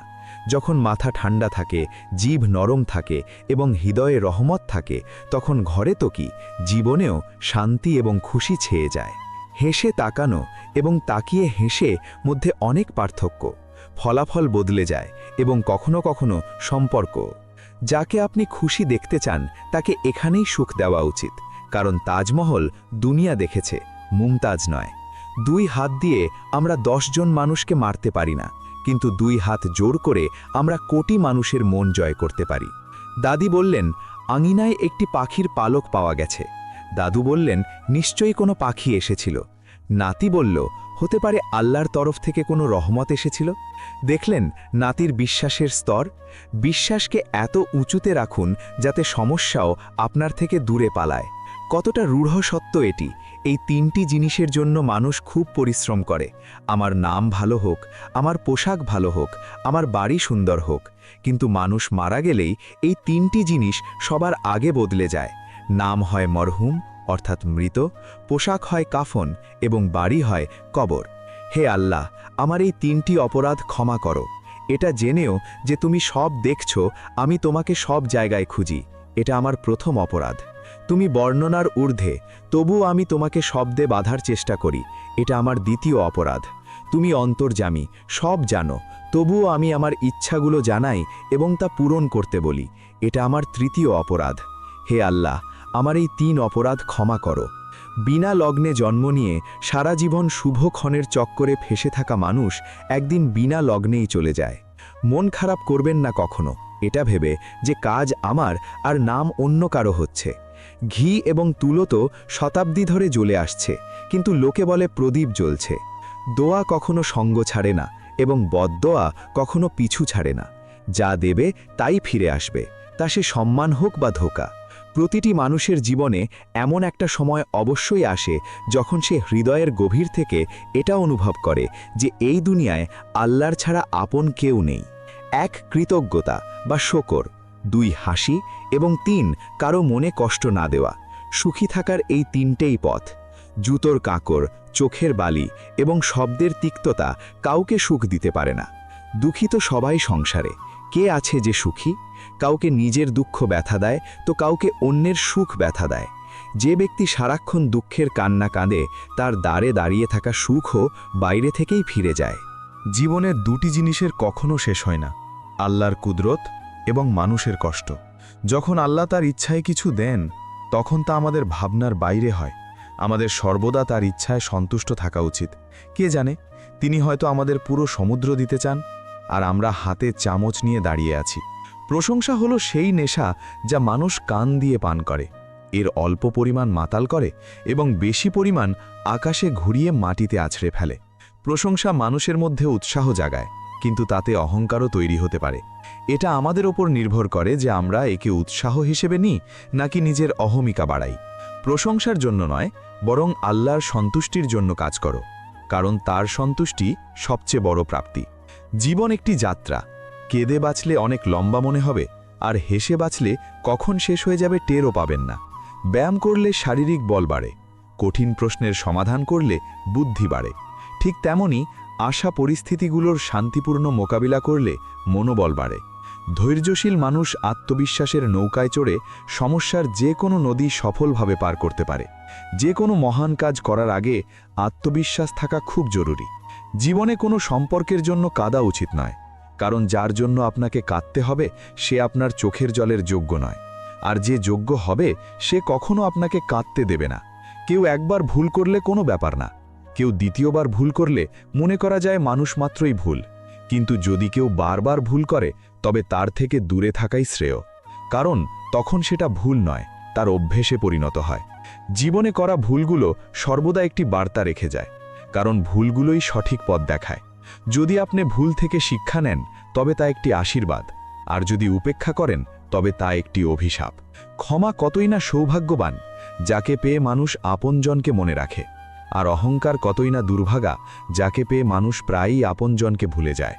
যখন মাথা ঠান্ডা থাকে, জিভ নরম থাকে এবং হৃদয়ে রহমত থাকে, তখন ঘরে তো কি, জীবনেও শান্তি এবং খুশি ছেয়ে যায়। হেসে তাকানো এবং তাকিয়ে হেসে মধ্যে অনেক পার্থক্য। ফলাফল বদলে যায় এবং কখনো কখনো সম্পর্ক। যাকে আপনি খুশি দেখতে চান তাকে এখানেই সুখ দেওয়া উচিত, কারণ তাজমহল দুনিয়া দেখেছে, মুমতাজ নয়। 2 হাত দিয়ে আমরা 10 জন মানুষকে মারতে পারি না, কিন্তু 2 হাত জোর করে আমরা কোটি মানুষের মন জয় করতে পারি। দাদি বললেন, আঙিনায় একটি পাখির পালক পাওয়া গেছে। দাদু বললেন, নিশ্চয়ই কোনো পাখি এসেছিল। নাতি বলল, হতে পারে আল্লাহর তরফ থেকে কোনো রহমত এসেছিল। দেখলেন নাতির বিশ্বাসের স্তর। বিশ্বাসকে এত উঁচুতে রাখুন যাতে সমস্যাও আপনার থেকে দূরে পালায়। কতটা রূঢ় সত্য এটি! এই 3টি জিনিসের জন্য মানুষ খুব পরিশ্রম করে। আমার নাম ভালো হোক, আমার পোশাক ভালো হোক, আমার বাড়ি সুন্দর হোক, কিন্তু মানুষ মারা গেলেই এই 3টি জিনিস সবার আগে বদলে যায়। নাম হয় মরহুম অর্থাৎ মৃত, পোশাক হয় কাফন এবং বাড়ি হয় কবর। হে আল্লাহ, আমার এই 3টি অপরাধ ক্ষমা করো। এটা জেনেও যে তুমি সব দেখছো, আমি তোমাকে সব জায়গায় খুঁজি, এটা আমার প্রথম অপরাধ। তুমি বর্ণনার ঊর্ধ্বে, তবুও আমি তোমাকে শব্দে বাধার চেষ্টা করি, এটা আমার দ্বিতীয় অপরাধ। তুমি অন্তর্যামী, সব জানো, তবুও আমি আমার ইচ্ছাগুলো জানাই এবং তা পূরণ করতে বলি, এটা আমার তৃতীয় অপরাধ। হে আল্লাহ, আমার এই 3 অপরাধ ক্ষমা করো। বিনা লগ্নে জন্ম নিয়ে সারা জীবন শুভক্ষণের চক্করে ফেসে থাকা মানুষ একদিন বিনা লগ্নেই চলে যায়। মন খারাপ করবেন না কখনো, এটা ভেবে যে কাজ আমার আর নাম অন্য কারো হচ্ছে। ঘি এবং তুলো তো শতাব্দী ধরে জ্বলে আসছে, কিন্তু লোকে বলে প্রদীপ জ্বলছে। দোয়া কখনো সঙ্গ ছাড়ে না এবং বদদোয়া কখনো পিছু ছাড়ে না। যা দেবে তাই ফিরে আসবে, তা সে সম্মান হোক বা ধোঁকা। প্রতিটি মানুষের জীবনে এমন একটা সময় অবশ্যই আসে যখন সে হৃদয়ের গভীর থেকে এটা অনুভব করে যে এই দুনিয়ায় আল্লাহর ছাড়া আপন কেউ নেই। 1 কৃতজ্ঞতা বা শকর, 2 হাসি এবং 3 কারো মনে কষ্ট না দেওয়া। সুখী থাকার এই 3টেই পথ। জুতোর কাঁকড়, চোখের বালি এবং শব্দের তিক্ততা কাউকে সুখ দিতে পারে না। দুঃখী তো সবাই সংসারে, কে আছে যে সুখী? কাউকে নিজের দুঃখ ব্যথা দেয় তো কাউকে অন্যের সুখ ব্যথা দেয়। যে ব্যক্তি সারাক্ষণ দুঃখের কান্না কাঁদে তার দ্বারে দাঁড়িয়ে থাকা সুখও বাইরে থেকেই ফিরে যায়। জীবনের 2টি জিনিসের কখনো শেষ হয় না, আল্লাহর কুদরত এবং মানুষের কষ্ট। যখন আল্লাহ তার ইচ্ছায় কিছু দেন তখন তা আমাদের ভাবনার বাইরে হয়। আমাদের সর্বদা তার ইচ্ছায় সন্তুষ্ট থাকা উচিত। কে জানে, তিনি হয়তো আমাদের পুরো সমুদ্র দিতে চান, আর আমরা হাতে চামচ নিয়ে দাঁড়িয়ে আছি। প্রশংসা হলো সেই নেশা যা মানুষ কান দিয়ে পান করে। এর অল্প পরিমাণ মাতাল করে এবং বেশি পরিমাণ আকাশে ঘুরিয়ে মাটিতে আছড়ে ফেলে। প্রশংসা মানুষের মধ্যে উৎসাহ জাগায়, কিন্তু তাতে অহংকারও তৈরি হতে পারে। এটা আমাদের ওপর নির্ভর করে যে আমরা একে উৎসাহ হিসেবে নিই নাকি নিজের অহমিকা বাড়াই। প্রশংসার জন্য নয়, বরং আল্লাহর সন্তুষ্টির জন্য কাজ করো, কারণ তার সন্তুষ্টি সবচেয়ে বড় প্রাপ্তি। জীবন একটি যাত্রা, কেঁদে বাঁচলে অনেক লম্বা মনে হবে, আর হেসে বাঁচলে কখন শেষ হয়ে যাবে টেরও পাবেন না। ব্যায়াম করলে শারীরিক বল বাড়ে, কঠিন প্রশ্নের সমাধান করলে বুদ্ধি বাড়ে। ঠিক তেমনি আশা পরিস্থিতিগুলোর শান্তিপূর্ণ মোকাবিলা করলে মনোবল বাড়ে। ধৈর্যশীল মানুষ আত্মবিশ্বাসের নৌকায় চড়ে সমস্যার যে কোনো নদী সফলভাবে পার করতে পারে। যে কোনো মহান কাজ করার আগে আত্মবিশ্বাস থাকা খুব জরুরি। জীবনে কোনো সম্পর্কের জন্য কাঁদা উচিত নয়, কারণ যার জন্য আপনাকে কাঁদতে হবে সে আপনার চোখের জলের যোগ্য নয়, আর যে যোগ্য হবে সে কখনো আপনাকে কাঁদতে দেবে না। কেউ একবার ভুল করলে কোনো ব্যাপার না, কেউ দ্বিতীয়বার ভুল করলে মনে করা যায় মানুষ মাত্রই ভুল, কিন্তু যদি কেউ বারবার ভুল করে তবে তার থেকে দূরে থাকাই শ্রেয়, কারণ তখন সেটা ভুল নয়, তার অভ্যেসে পরিণত হয়। জীবনে করা ভুলগুলো সর্বদা একটি বার্তা রেখে যায়, কারণ ভুলগুলোই সঠিক পথ দেখায়। যদি আপনি ভুল থেকে শিক্ষা নেন তবে তা একটি আশীর্বাদ, আর যদি উপেক্ষা করেন তবে তা একটি অভিশাপ। ক্ষমা কতই না সৌভাগ্যবান, যাকে পেয়ে মানুষ আপনজনকে মনে রাখে, আর অহংকার কতই না দুর্ভাগা, যাকে পেয়ে মানুষ প্রায়ই আপনজনকে ভুলে যায়।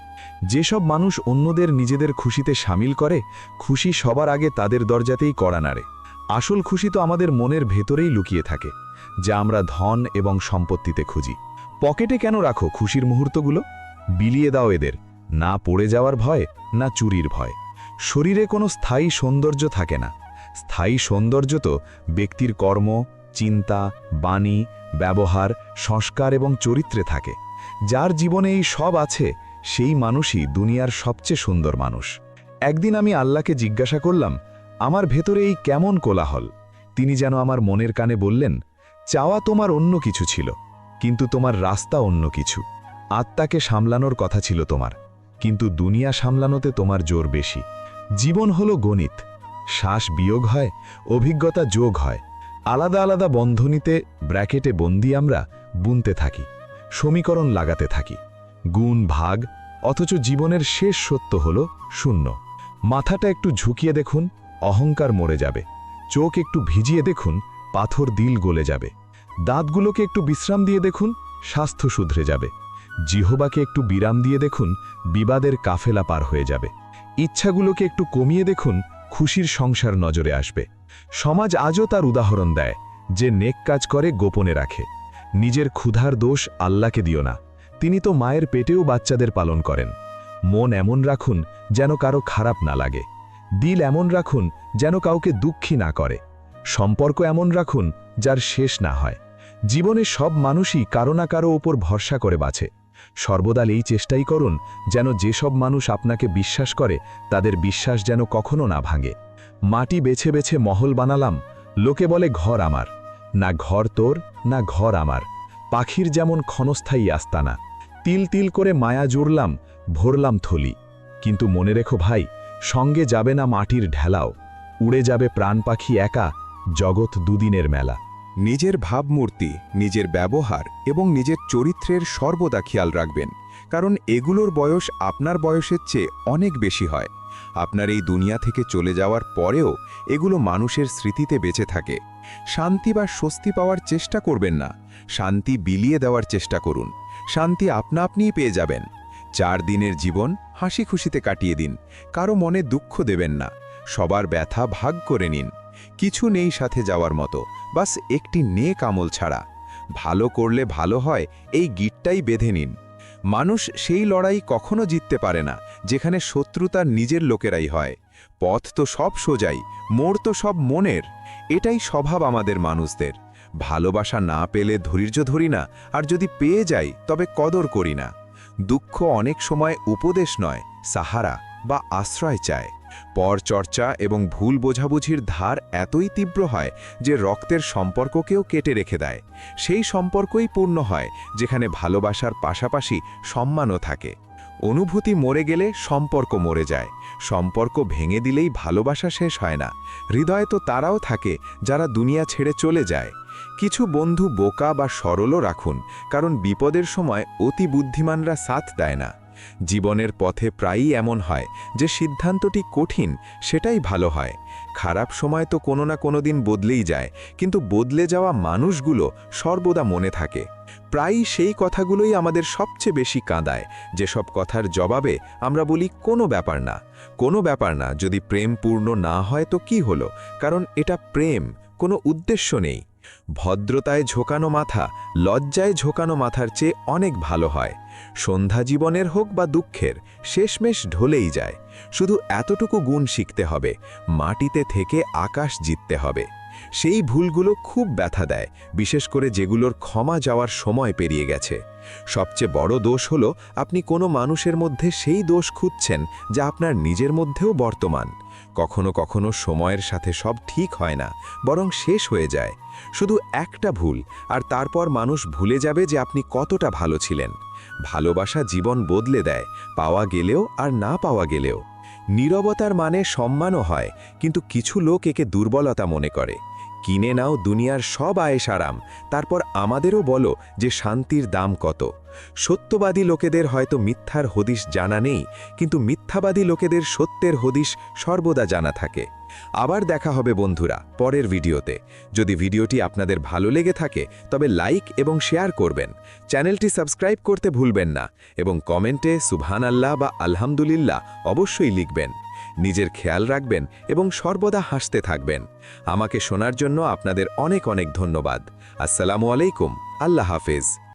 যেসব মানুষ অন্যদের নিজেদের খুশিতে সামিল করে, খুশি সবার আগে তাদের দরজাতেই কড়া নাড়ে। আসল খুশি তো আমাদের মনের ভেতরেই লুকিয়ে থাকে, যা আমরা ধন এবং সম্পত্তিতে খুঁজি। পকেটে কেন রাখো খুশির মুহূর্তগুলো? বিলিয়ে দাও এদের, না পড়ে যাওয়ার ভয়, না চুরির ভয়। শরীরে কোনো স্থায়ী সৌন্দর্য থাকে না, স্থায়ী সৌন্দর্য তো ব্যক্তির কর্ম, চিন্তা, বাণী, ব্যবহার, সংস্কার এবং চরিত্রে থাকে। যার জীবনে এই সব আছে সেই মানুষই দুনিয়ার সবচেয়ে সুন্দর মানুষ। একদিন আমি আল্লাহকে জিজ্ঞাসা করলাম, আমার ভেতরে এই কেমন কোলাহল? তিনি যেন আমার মনের কানে বললেন, চাওয়া তোমার অন্য কিছু ছিল, কিন্তু তোমার রাস্তা অন্য কিছু। আত্মাকে সামলানোর কথা ছিল তোমার, কিন্তু দুনিয়া সামলানোতে তোমার জোর বেশি। জীবন হলো গণিত, শ্বাস বিয়োগ হয়, অভিজ্ঞতা যোগ হয়। আলাদা আলাদা বন্ধনীতে ব্র্যাকেটে বন্দি আমরা বুনতে থাকি, সমীকরণ লাগাতে থাকি, গুণ ভাগ, অথচ জীবনের শেষ সত্য হলো শূন্য। মাথাটা একটু ঝুঁকিয়ে দেখুন, অহংকার মরে যাবে। চোখ একটু ভিজিয়ে দেখুন, পাথর দিল গলে যাবে। দাঁতগুলোকে একটু বিশ্রাম দিয়ে দেখুন, স্বাস্থ্য শুধরে যাবে। জিহ্বাকে একটু বিরাম দিয়ে দেখুন, বিবাদের কাফেলা পার হয়ে যাবে। ইচ্ছাগুলোকে একটু কমিয়ে দেখুন, খুশির সংসার নজরে আসবে। সমাজ আজও তার উদাহরণ দেয়, যে নেক কাজ করে গোপনে রাখে। নিজের ক্ষুধার দোষ আল্লাহকে দিও না, তিনি তো মায়ের পেটেও বাচ্চাদের পালন করেন। মন এমন রাখুন যেন কারো খারাপ না লাগে, দিল এমন রাখুন যেন কাউকে দুঃখী না করে, সম্পর্ক এমন রাখুন যার শেষ না হয়। জীবনে সব মানুষই কারো না কারো ওপর ভরসা করে বাঁচে। সর্বদা এই চেষ্টাই করুন যেন যেসব মানুষ আপনাকে বিশ্বাস করে তাদের বিশ্বাস যেন কখনো না ভাঙে। মাটি বেছে বেছে মহল বানালাম, লোকে বলে ঘর আমার, না ঘর তোর না ঘর আমার। পাখির যেমন ক্ষণস্থায়ী আস্তানা, তিল তিল করে মায়া জুড়লাম, ভরলাম থলি। কিন্তু মনে রেখো ভাই, সঙ্গে যাবে না মাটির ঢেলাও, উড়ে যাবে প্রাণ পাখি একা, জগৎ দুদিনের মেলা। নিজের ভাবমূর্তি, নিজের ব্যবহার এবং নিজের চরিত্রের সর্বদা খেয়াল রাখবেন, কারণ এগুলোর বয়স আপনার বয়সের চেয়ে অনেক বেশি হয়। আপনার এই দুনিয়া থেকে চলে যাওয়ার পরেও এগুলো মানুষের স্মৃতিতে বেঁচে থাকে। শান্তি বা স্বস্তি পাওয়ার চেষ্টা করবেন না, শান্তি বিলিয়ে দেওয়ার চেষ্টা করুন। শান্তি আপনা আপনিই পেয়ে যাবেন। 4 দিনের জীবন হাসি খুশিতে কাটিয়ে দিন, কারো মনে দুঃখ দেবেন না, সবার ব্যথা ভাগ করে নিন। কিছু নেই সাথে যাওয়ার মতো, বাস একটি নেক আমল ছাড়া। ভালো করলে ভালো হয়, এই গিটটাই বেঁধে নিন। মানুষ সেই লড়াই কখনো জিততে পারে না যেখানে শত্রুতার নিজের লোকেরাই হয়। পথ তো সব সোজাই, মোড় তো সব মনের। এটাই স্বভাব আমাদের মানুষদের। ভালোবাসা না পেলে ধৈর্য ধরি না, আর যদি পেয়ে যাই তবে কদর করি না। দুঃখ অনেক সময় উপদেশ নয়, সাহারা বা আশ্রয় চায়। পরচর্চা এবং ভুল বোঝাবুঝির ধার এতই তীব্র হয় যে রক্তের সম্পর্ককেও কেটে রেখে দেয়। সেই সম্পর্কই পূর্ণ হয় যেখানে ভালোবাসার পাশাপাশি সম্মানও থাকে। অনুভূতি মরে গেলে সম্পর্ক মরে যায়, সম্পর্ক ভেঙে দিলেই ভালোবাসা শেষ হয় না। হৃদয়ে তো তারাও থাকে যারা দুনিয়া ছেড়ে চলে যায়। কিছু বন্ধু বোকা বা সরলও রাখুন, কারণ বিপদের সময় অতি বুদ্ধিমানরা সাথ দেয় না। জীবনের পথে প্রায়ই এমন হয় যে সিদ্ধান্তটি কঠিন সেটাই ভালো হয়। খারাপ সময় তো কোনো না কোনো দিন বদলেই যায়, কিন্তু বদলে যাওয়া মানুষগুলো সর্বদা মনে থাকে। প্রায়ই সেই কথাগুলোই আমাদের সবচেয়ে বেশি কাঁদায়, যেসব কথার জবাবে আমরা বলি কোনো ব্যাপার না, কোনো ব্যাপার না। যদি প্রেম পূর্ণ না হয় তো কি হলো, কারণ এটা প্রেম, কোনো উদ্দেশ্য নেই। ভদ্রতায় ঝোঁকানো মাথা লজ্জায় ঝোঁকানো মাথার চেয়ে অনেক ভালো হয়। সন্ধ্যা জীবনের হোক বা দুঃখের, শেষমেশ ঢলেই যায়। শুধু এতটুকু গুণ শিখতে হবে, মাটিতে থেকে আকাশ জিততে হবে। সেই ভুলগুলো খুব ব্যথা দেয়, বিশেষ করে যেগুলোর ক্ষমা যাওয়ার সময় পেরিয়ে গেছে। সবচেয়ে বড় দোষ হলো আপনি কোনো মানুষের মধ্যে সেই দোষ খুঁজছেন যা আপনার নিজের মধ্যেও বর্তমান। কখনো কখনো সময়ের সাথে সব ঠিক হয় না, বরং শেষ হয়ে যায়। শুধু একটা ভুল, আর তারপর মানুষ ভুলে যাবে যে আপনি কতটা ভালো ছিলেন। ভালোবাসা জীবন বদলে দেয়, পাওয়া গেলেও আর না পাওয়া গেলেও। নীরবতার মানে সম্মানও হয়, কিন্তু কিছু লোক একে দুর্বলতা মনে করে। কিনে নাও দুনিয়ার সব আয়েশ আরাম, তারপর আমাদেরও বলো যে শান্তির দাম কত। সত্যবাদী লোকেদের হয়তো মিথ্যার হদিশ জানা নেই, কিন্তু মিথ্যাবাদী লোকেদের সত্যের হদিশ সর্বদা জানা থাকে। আবার দেখা হবে বন্ধুরা পরের ভিডিওতে। যদি ভিডিওটি আপনাদের ভালো লেগে থাকে তবে লাইক এবং শেয়ার করবেন। চ্যানেলটি সাবস্ক্রাইব করতে ভুলবেন না এবং কমেন্টে সুবহানাল্লাহ বা আলহামদুলিল্লাহ অবশ্যই লিখবেন। নিজের খেয়াল রাখবেন এবং সর্বদা হাসতে থাকবেন। আমাকে শোনার জন্য আপনাদের অনেক অনেক ধন্যবাদ। আসসালামু আলাইকুম। আল্লাহ হাফেজ।